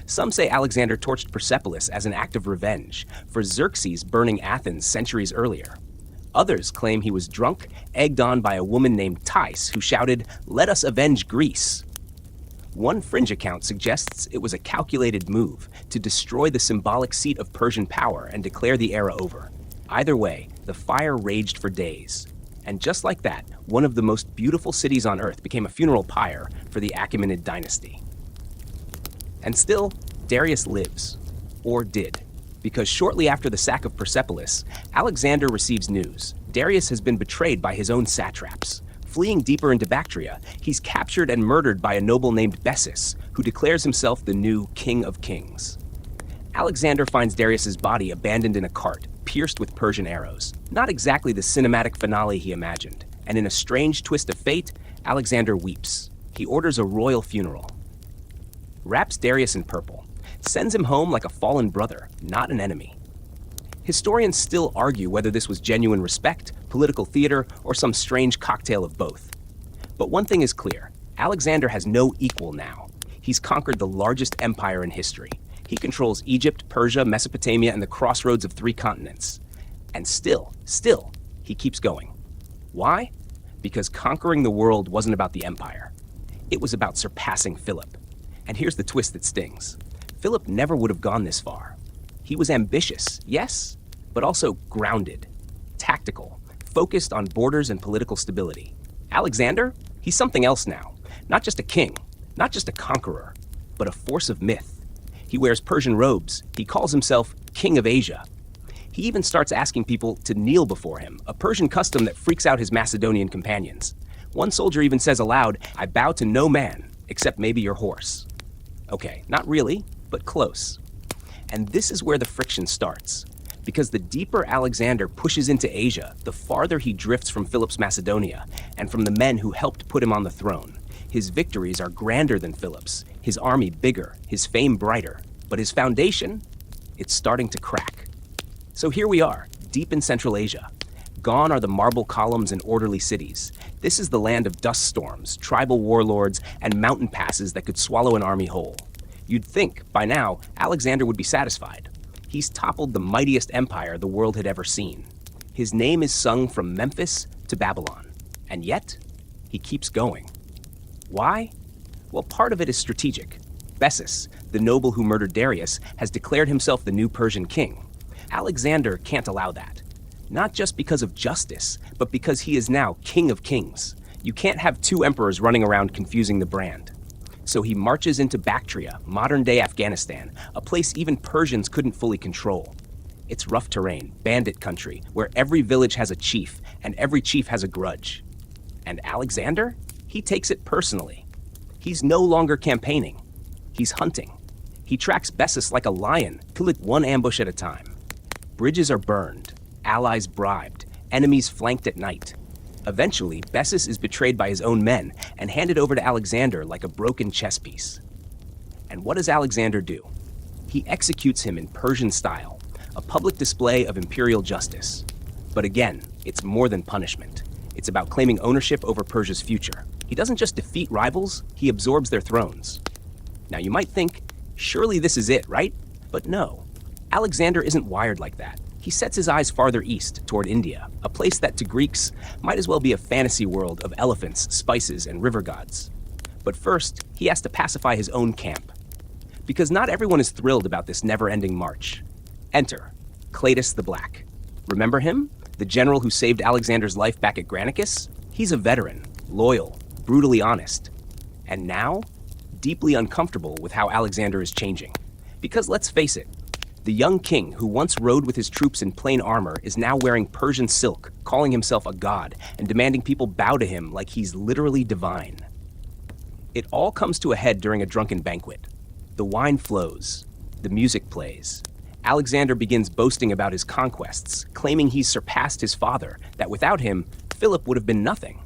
Some say Alexander torched Persepolis as an act of revenge for Xerxes burning Athens centuries earlier. Others claim he was drunk, egged on by a woman named Thais who shouted, "Let us avenge Greece." One fringe account suggests it was a calculated move to destroy the symbolic seat of Persian power and declare the era over. Either way, the fire raged for days. And just like that, one of the most beautiful cities on earth became a funeral pyre for the Achaemenid dynasty. And still, Darius lives. Or did. Because shortly after the sack of Persepolis, Alexander receives news. Darius has been betrayed by his own satraps. Fleeing deeper into Bactria, he's captured and murdered by a noble named Bessus, who declares himself the new King of Kings. Alexander finds Darius's body abandoned in a cart, pierced with Persian arrows. Not exactly the cinematic finale he imagined. And in a strange twist of fate, Alexander weeps. He orders a royal funeral. Wraps Darius in purple. Sends him home like a fallen brother, not an enemy. Historians still argue whether this was genuine respect, political theater, or some strange cocktail of both. But one thing is clear, Alexander has no equal now. He's conquered the largest empire in history. He controls Egypt, Persia, Mesopotamia, and the crossroads of 3 continents. And still, he keeps going. Why? Because conquering the world wasn't about the empire. It was about surpassing Philip. And here's the twist that stings. Philip never would have gone this far. He was ambitious, yes, but also grounded, tactical, focused on borders and political stability. Alexander? He's something else now. Not just a king, not just a conqueror, but a force of myth. He wears Persian robes. He calls himself King of Asia. He even starts asking people to kneel before him, a Persian custom that freaks out his Macedonian companions. One soldier even says aloud, "I bow to no man, except maybe your horse." Okay, not really, but close. And this is where the friction starts. Because the deeper Alexander pushes into Asia, the farther he drifts from Philip's Macedonia and from the men who helped put him on the throne. His victories are grander than Philip's, his army bigger, his fame brighter. But his foundation, it's starting to crack. So here we are, deep in Central Asia. Gone are the marble columns and orderly cities. This is the land of dust storms, tribal warlords, and mountain passes that could swallow an army whole. You'd think, by now, Alexander would be satisfied. He's toppled the mightiest empire the world had ever seen. His name is sung from Memphis to Babylon. And yet, he keeps going. Why? Well, part of it is strategic. Bessus, the noble who murdered Darius, has declared himself the new Persian king. Alexander can't allow that. Not just because of justice, but because he is now King of Kings. You can't have 2 emperors running around confusing the brand. So he marches into Bactria, modern-day Afghanistan, a place even Persians couldn't fully control. It's rough terrain, bandit country, where every village has a chief, and every chief has a grudge. And Alexander? He takes it personally. He's no longer campaigning. He's hunting. He tracks Bessus like a lion, till it one ambush at a time. Bridges are burned, allies bribed, enemies flanked at night. Eventually, Bessus is betrayed by his own men and handed over to Alexander like a broken chess piece. And what does Alexander do? He executes him in Persian style, a public display of imperial justice. But again, it's more than punishment. It's about claiming ownership over Persia's future. He doesn't just defeat rivals, he absorbs their thrones. Now you might think, surely this is it, right? But no, Alexander isn't wired like that. He sets his eyes farther east, toward India, a place that to Greeks might as well be a fantasy world of elephants, spices, and river gods. But first, he has to pacify his own camp. Because not everyone is thrilled about this never-ending march. Enter Cletus the Black. Remember him? The general who saved Alexander's life back at Granicus? He's a veteran, loyal, brutally honest. And now, deeply uncomfortable with how Alexander is changing. Because let's face it, the young king who once rode with his troops in plain armor is now wearing Persian silk, calling himself a god, and demanding people bow to him like he's literally divine. It all comes to a head during a drunken banquet. The wine flows, the music plays. Alexander begins boasting about his conquests, claiming he's surpassed his father, that without him, Philip would have been nothing.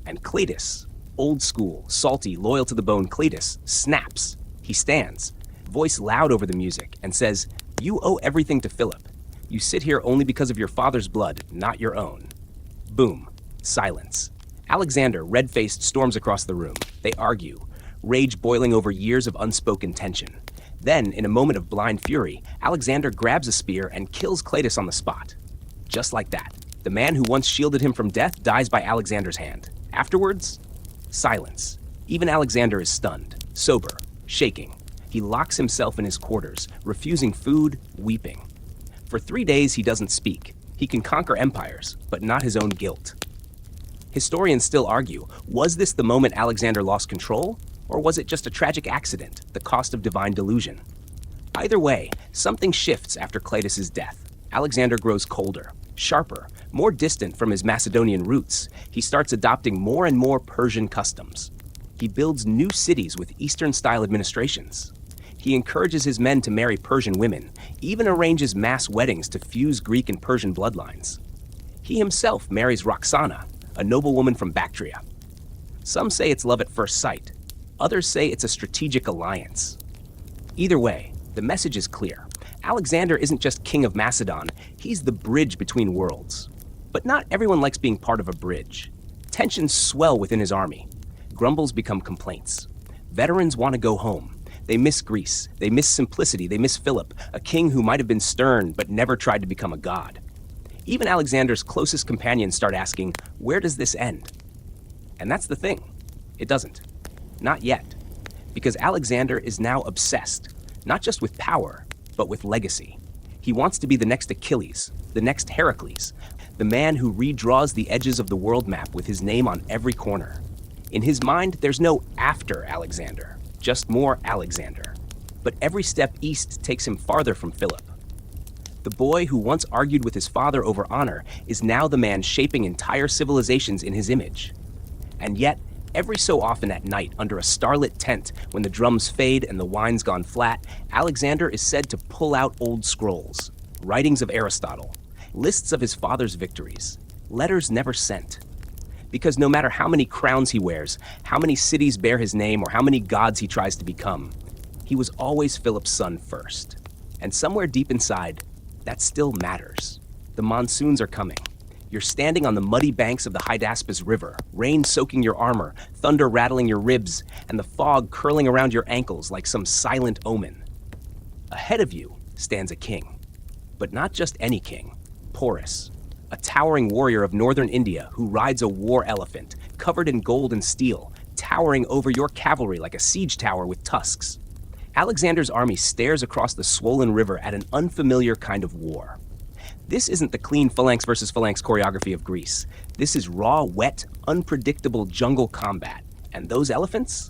And Cletus, old school, salty, loyal to the bone Cletus, snaps. He stands, voice loud over the music, and says, "You owe everything to Philip. You sit here only because of your father's blood, not your own." Boom. Silence. Alexander, red-faced, storms across the room. They argue, rage boiling over years of unspoken tension. Then, in a moment of blind fury, Alexander grabs a spear and kills Cletus on the spot. Just like that, the man who once shielded him from death dies by Alexander's hand. Afterwards, silence. Even Alexander is stunned, sober, shaking. He locks himself in his quarters, refusing food, weeping. For 3 days, he doesn't speak. He can conquer empires, but not his own guilt. Historians still argue, was this the moment Alexander lost control? Or was it just a tragic accident, the cost of divine delusion? Either way, something shifts after Cletus's death. Alexander grows colder, sharper, more distant from his Macedonian roots. He starts adopting more and more Persian customs. He builds new cities with Eastern-style administrations. He encourages his men to marry Persian women, even arranges mass weddings to fuse Greek and Persian bloodlines. He himself marries Roxana, a noblewoman from Bactria. Some say it's love at first sight. Others say it's a strategic alliance. Either way, the message is clear. Alexander isn't just king of Macedon, he's the bridge between worlds. But not everyone likes being part of a bridge. Tensions swell within his army. Grumbles become complaints. Veterans want to go home. They miss Greece, they miss simplicity, they miss Philip, a king who might have been stern but never tried to become a god. Even Alexander's closest companions start asking, where does this end? And that's the thing. It doesn't. Not yet. Because Alexander is now obsessed, not just with power, but with legacy. He wants to be the next Achilles, the next Heracles, the man who redraws the edges of the world map with his name on every corner. In his mind, there's no after Alexander, just more Alexander. But every step east takes him farther from Philip. The boy who once argued with his father over honor is now the man shaping entire civilizations in his image. And yet, every so often at night, under a starlit tent, when the drums fade and the wine's gone flat, Alexander is said to pull out old scrolls, writings of Aristotle, lists of his father's victories, letters never sent. Because no matter how many crowns he wears, how many cities bear his name, or how many gods he tries to become, he was always Philip's son first. And somewhere deep inside, that still matters. The monsoons are coming. You're standing on the muddy banks of the Hydaspes River, rain soaking your armor, thunder rattling your ribs, and the fog curling around your ankles like some silent omen. Ahead of you stands a king. But not just any king. Porus, a towering warrior of northern India who rides a war elephant, covered in gold and steel, towering over your cavalry like a siege tower with tusks. Alexander's army stares across the swollen river at an unfamiliar kind of war. This isn't the clean phalanx versus phalanx choreography of Greece. This is raw, wet, unpredictable jungle combat. And those elephants?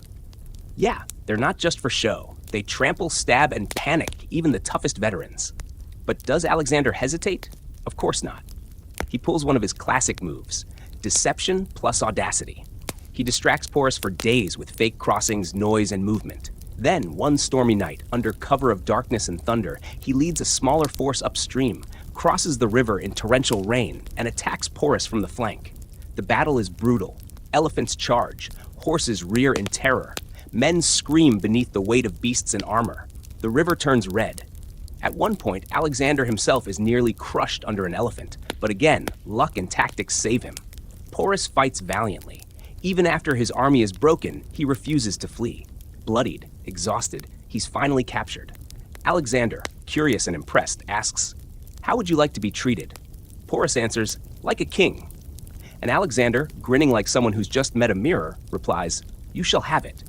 Yeah, they're not just for show. They trample, stab, and panic even the toughest veterans. But does Alexander hesitate? Of course not. He pulls one of his classic moves, deception plus audacity. He distracts Porus for days with fake crossings, noise, and movement. Then, one stormy night, under cover of darkness and thunder, he leads a smaller force upstream, crosses the river in torrential rain, and attacks Porus from the flank. The battle is brutal. Elephants charge. Horses rear in terror. Men scream beneath the weight of beasts in armor. The river turns red. At one point, Alexander himself is nearly crushed under an elephant, but again, luck and tactics save him. Porus fights valiantly. Even after his army is broken, he refuses to flee. Bloodied, exhausted, he's finally captured. Alexander, curious and impressed, asks, "How would you like to be treated?" Porus answers, "Like a king." And Alexander, grinning like someone who's just met a mirror, replies, "You shall have it."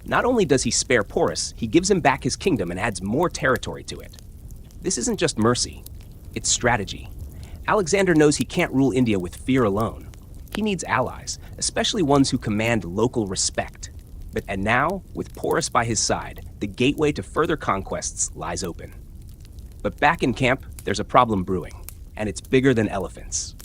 Not only does he spare Porus, he gives him back his kingdom and adds more territory to it. This isn't just mercy, it's strategy. Alexander knows he can't rule India with fear alone. He needs allies, especially ones who command local respect. And now, with Porus by his side, the gateway to further conquests lies open. But back in camp, there's a problem brewing, and it's bigger than elephants.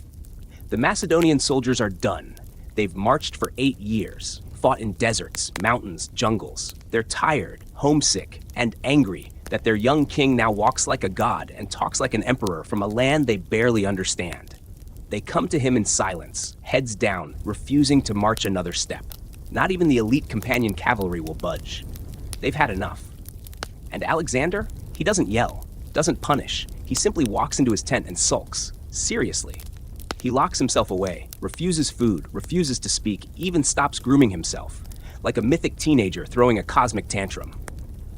The Macedonian soldiers are done. They've marched for 8 years, fought in deserts, mountains, jungles. They're tired, homesick, and angry that their young king now walks like a god and talks like an emperor from a land they barely understand. They come to him in silence, heads down, refusing to march another step. Not even the elite companion cavalry will budge. They've had enough. And Alexander, he doesn't yell, doesn't punish. He simply walks into his tent and sulks. Seriously. He locks himself away, refuses food, refuses to speak, even stops grooming himself, like a mythic teenager throwing a cosmic tantrum.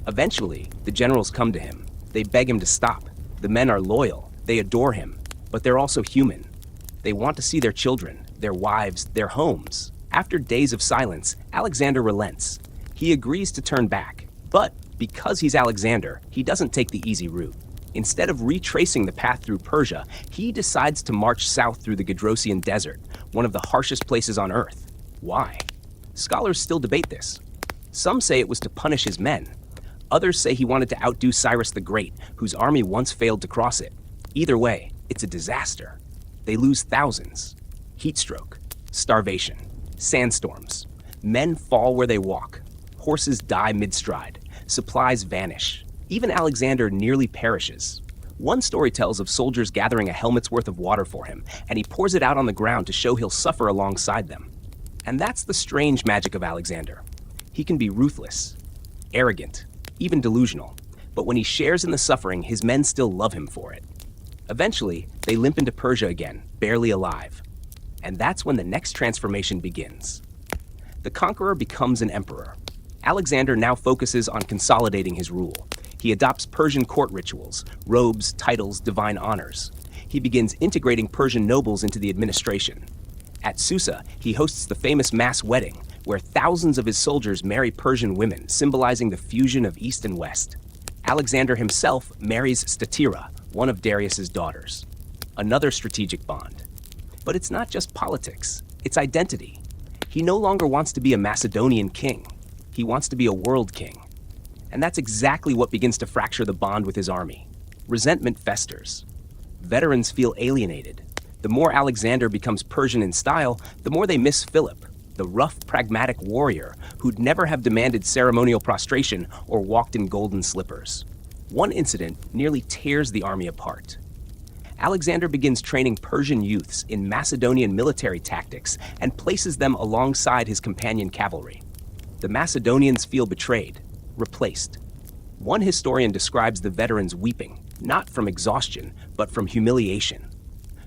Eventually, the generals come to him. They beg him to stop. The men are loyal. They adore him. But they're also human. They want to see their children, their wives, their homes. After days of silence, Alexander relents. He agrees to turn back. But because he's Alexander, he doesn't take the easy route. Instead of retracing the path through Persia, he decides to march south through the Gedrosian Desert, one of the harshest places on Earth. Why? Scholars still debate this. Some say it was to punish his men. Others say he wanted to outdo Cyrus the Great, whose army once failed to cross it. Either way, it's a disaster. They lose thousands. Heatstroke, starvation, sandstorms. Men fall where they walk. Horses die mid-stride. Supplies vanish. Even Alexander nearly perishes. One story tells of soldiers gathering a helmet's worth of water for him, and he pours it out on the ground to show he'll suffer alongside them. And that's the strange magic of Alexander. He can be ruthless, arrogant, even delusional, but when he shares in the suffering, his men still love him for it. Eventually, they limp into Persia again, barely alive. And that's when the next transformation begins. The Conqueror becomes an emperor. Alexander now focuses on consolidating his rule. He adopts Persian court rituals, robes, titles, divine honors. He begins integrating Persian nobles into the administration. At Susa, he hosts the famous mass wedding, where thousands of his soldiers marry Persian women, symbolizing the fusion of East and West. Alexander himself marries Statira, one of Darius's daughters. Another strategic bond. But it's not just politics, it's identity. He no longer wants to be a Macedonian king. He wants to be a world king. And that's exactly what begins to fracture the bond with his army. Resentment festers. Veterans feel alienated. The more Alexander becomes Persian in style, the more they miss Philip, the rough, pragmatic warrior who'd never have demanded ceremonial prostration or walked in golden slippers. One incident nearly tears the army apart. Alexander begins training Persian youths in Macedonian military tactics and places them alongside his companion cavalry. The Macedonians feel betrayed, replaced. One historian describes the veterans weeping, not from exhaustion, but from humiliation.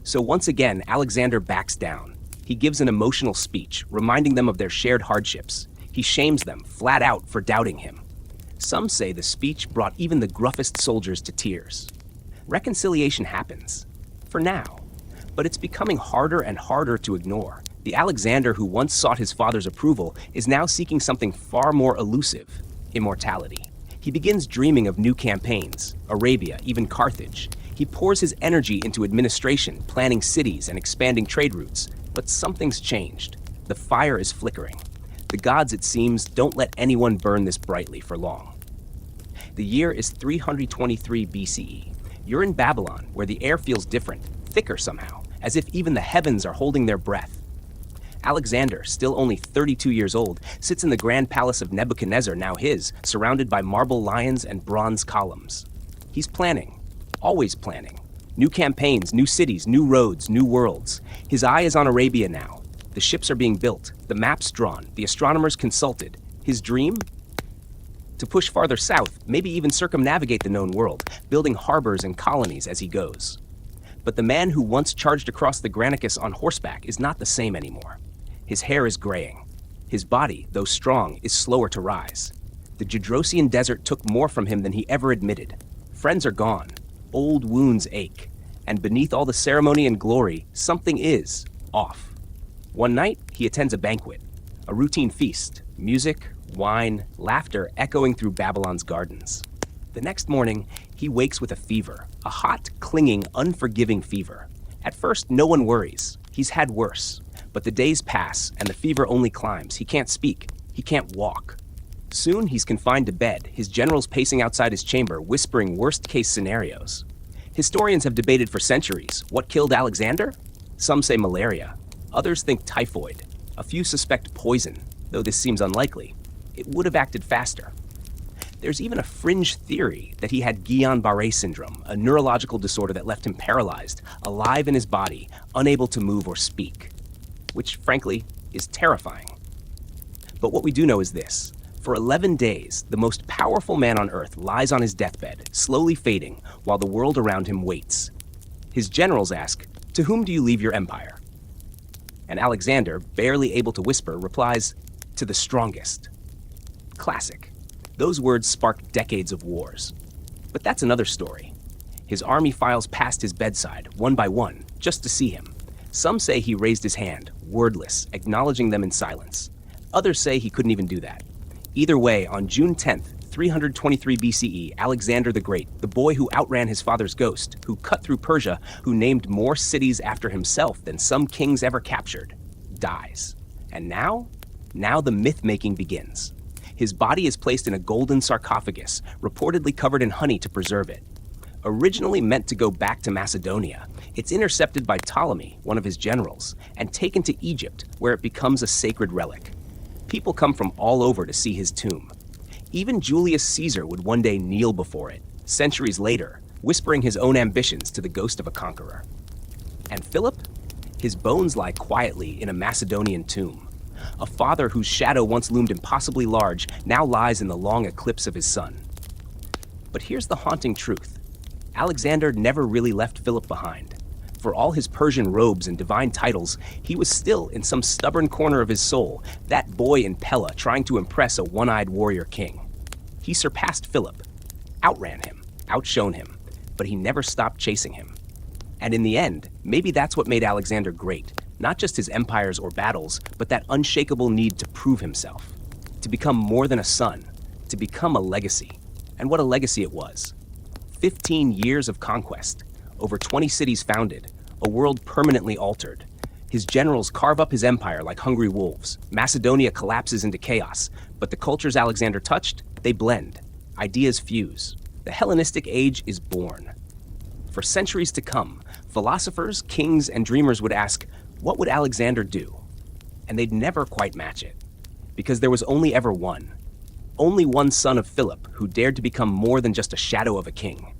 So once again, Alexander backs down. He gives an emotional speech, reminding them of their shared hardships. He shames them, flat out, for doubting him. Some say the speech brought even the gruffest soldiers to tears. Reconciliation happens, for now, but it's becoming harder and harder to ignore. The Alexander who once sought his father's approval is now seeking something far more elusive: immortality. He begins dreaming of new campaigns, Arabia, even Carthage. He pours his energy into administration, planning cities and expanding trade routes. But something's changed. The fire is flickering. The gods, it seems, don't let anyone burn this brightly for long. The year is 323 BCE. You're in Babylon, where the air feels different, thicker somehow, as if even the heavens are holding their breath. Alexander, still only 32 years old, sits in the grand palace of Nebuchadnezzar, now his, surrounded by marble lions and bronze columns. He's planning, always planning. New campaigns, new cities, new roads, new worlds. His eye is on Arabia now. The ships are being built, the maps drawn, the astronomers consulted. His dream? To push farther south, maybe even circumnavigate the known world, building harbors and colonies as he goes. But the man who once charged across the Granicus on horseback is not the same anymore. His hair is graying. His body, though strong, is slower to rise. The Gedrosian desert took more from him than he ever admitted. Friends are gone. Old wounds ache, and beneath all the ceremony and glory, something is off. One night, he attends a banquet, a routine feast, music, wine, laughter echoing through Babylon's gardens. The next morning, he wakes with a fever, a hot, clinging, unforgiving fever, At first, no one worries. He's had worse. But the days pass, and the fever only climbs. He can't speak. He can't walk. Soon, he's confined to bed, his generals pacing outside his chamber, whispering worst-case scenarios. Historians have debated for centuries. What killed Alexander? Some say malaria. Others think typhoid. A few suspect poison, though this seems unlikely. It would have acted faster. There's even a fringe theory that he had Guillain-Barré syndrome, a neurological disorder that left him paralyzed, alive in his body, unable to move or speak. Which, frankly, is terrifying. But what we do know is this. For 11 days, the most powerful man on Earth lies on his deathbed, slowly fading, while the world around him waits. His generals ask, "To whom do you leave your empire?" And Alexander, barely able to whisper, replies, "To the strongest." Classic. Those words sparked decades of wars. But that's another story. His army files past his bedside, one by one, just to see him. Some say he raised his hand, wordless, acknowledging them in silence. Others say he couldn't even do that. Either way, on June 10th, 323 BCE, Alexander the Great, the boy who outran his father's ghost, who cut through Persia, who named more cities after himself than some kings ever captured, dies. And now the myth-making begins. His body is placed in a golden sarcophagus, reportedly covered in honey to preserve it. Originally meant to go back to Macedonia, it's intercepted by Ptolemy, one of his generals, and taken to Egypt, where it becomes a sacred relic. People come from all over to see his tomb. Even Julius Caesar would one day kneel before it, centuries later, whispering his own ambitions to the ghost of a conqueror. And Philip? His bones lie quietly in a Macedonian tomb. A father whose shadow once loomed impossibly large now lies in the long eclipse of his son. But here's the haunting truth. Alexander never really left Philip behind. For all his Persian robes and divine titles, he was still in some stubborn corner of his soul, that boy in Pella trying to impress a one-eyed warrior king. He surpassed Philip, outran him, outshone him, but he never stopped chasing him. And in the end, maybe that's what made Alexander great. Not just his empires or battles, but that unshakable need to prove himself. To become more than a son. To become a legacy. And what a legacy it was. 15 years of conquest. Over 20 cities founded. A world permanently altered. His generals carve up his empire like hungry wolves. Macedonia collapses into chaos. But the cultures Alexander touched, they blend. Ideas fuse. The Hellenistic age is born. For centuries to come, philosophers, kings, and dreamers would ask, what would Alexander do? And they'd never quite match it. Because there was only ever one. Only one son of Philip who dared to become more than just a shadow of a king.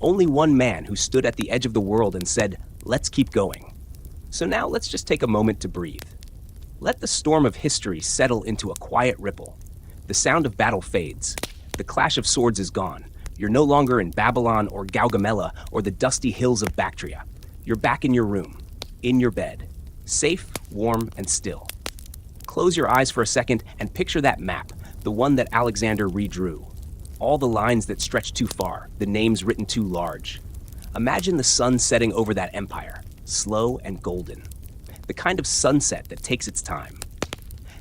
Only one man who stood at the edge of the world and said, let's keep going. So now let's just take a moment to breathe. Let the storm of history settle into a quiet ripple. The sound of battle fades. The clash of swords is gone. You're no longer in Babylon or Gaugamela or the dusty hills of Bactria. You're back in your room, in your bed. Safe, warm, and still. Close your eyes for a second and picture that map, the one that Alexander redrew. All the lines that stretch too far, the names written too large. Imagine the sun setting over that empire, slow and golden. The kind of sunset that takes its time.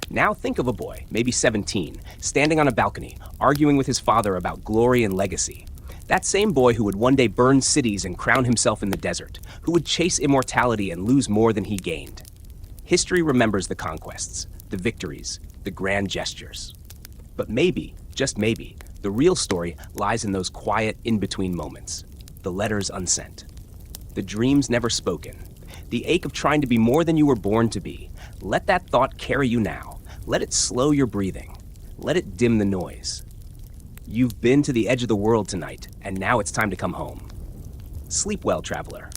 Now think of a boy, maybe 17, standing on a balcony, arguing with his father about glory and legacy. That same boy who would one day burn cities and crown himself in the desert, who would chase immortality and lose more than he gained. History remembers the conquests, the victories, the grand gestures. But maybe, just maybe, the real story lies in those quiet in-between moments, the letters unsent, the dreams never spoken, the ache of trying to be more than you were born to be. Let that thought carry you now. Let it slow your breathing. Let it dim the noise. You've been to the edge of the world tonight, and now it's time to come home. Sleep well, traveler.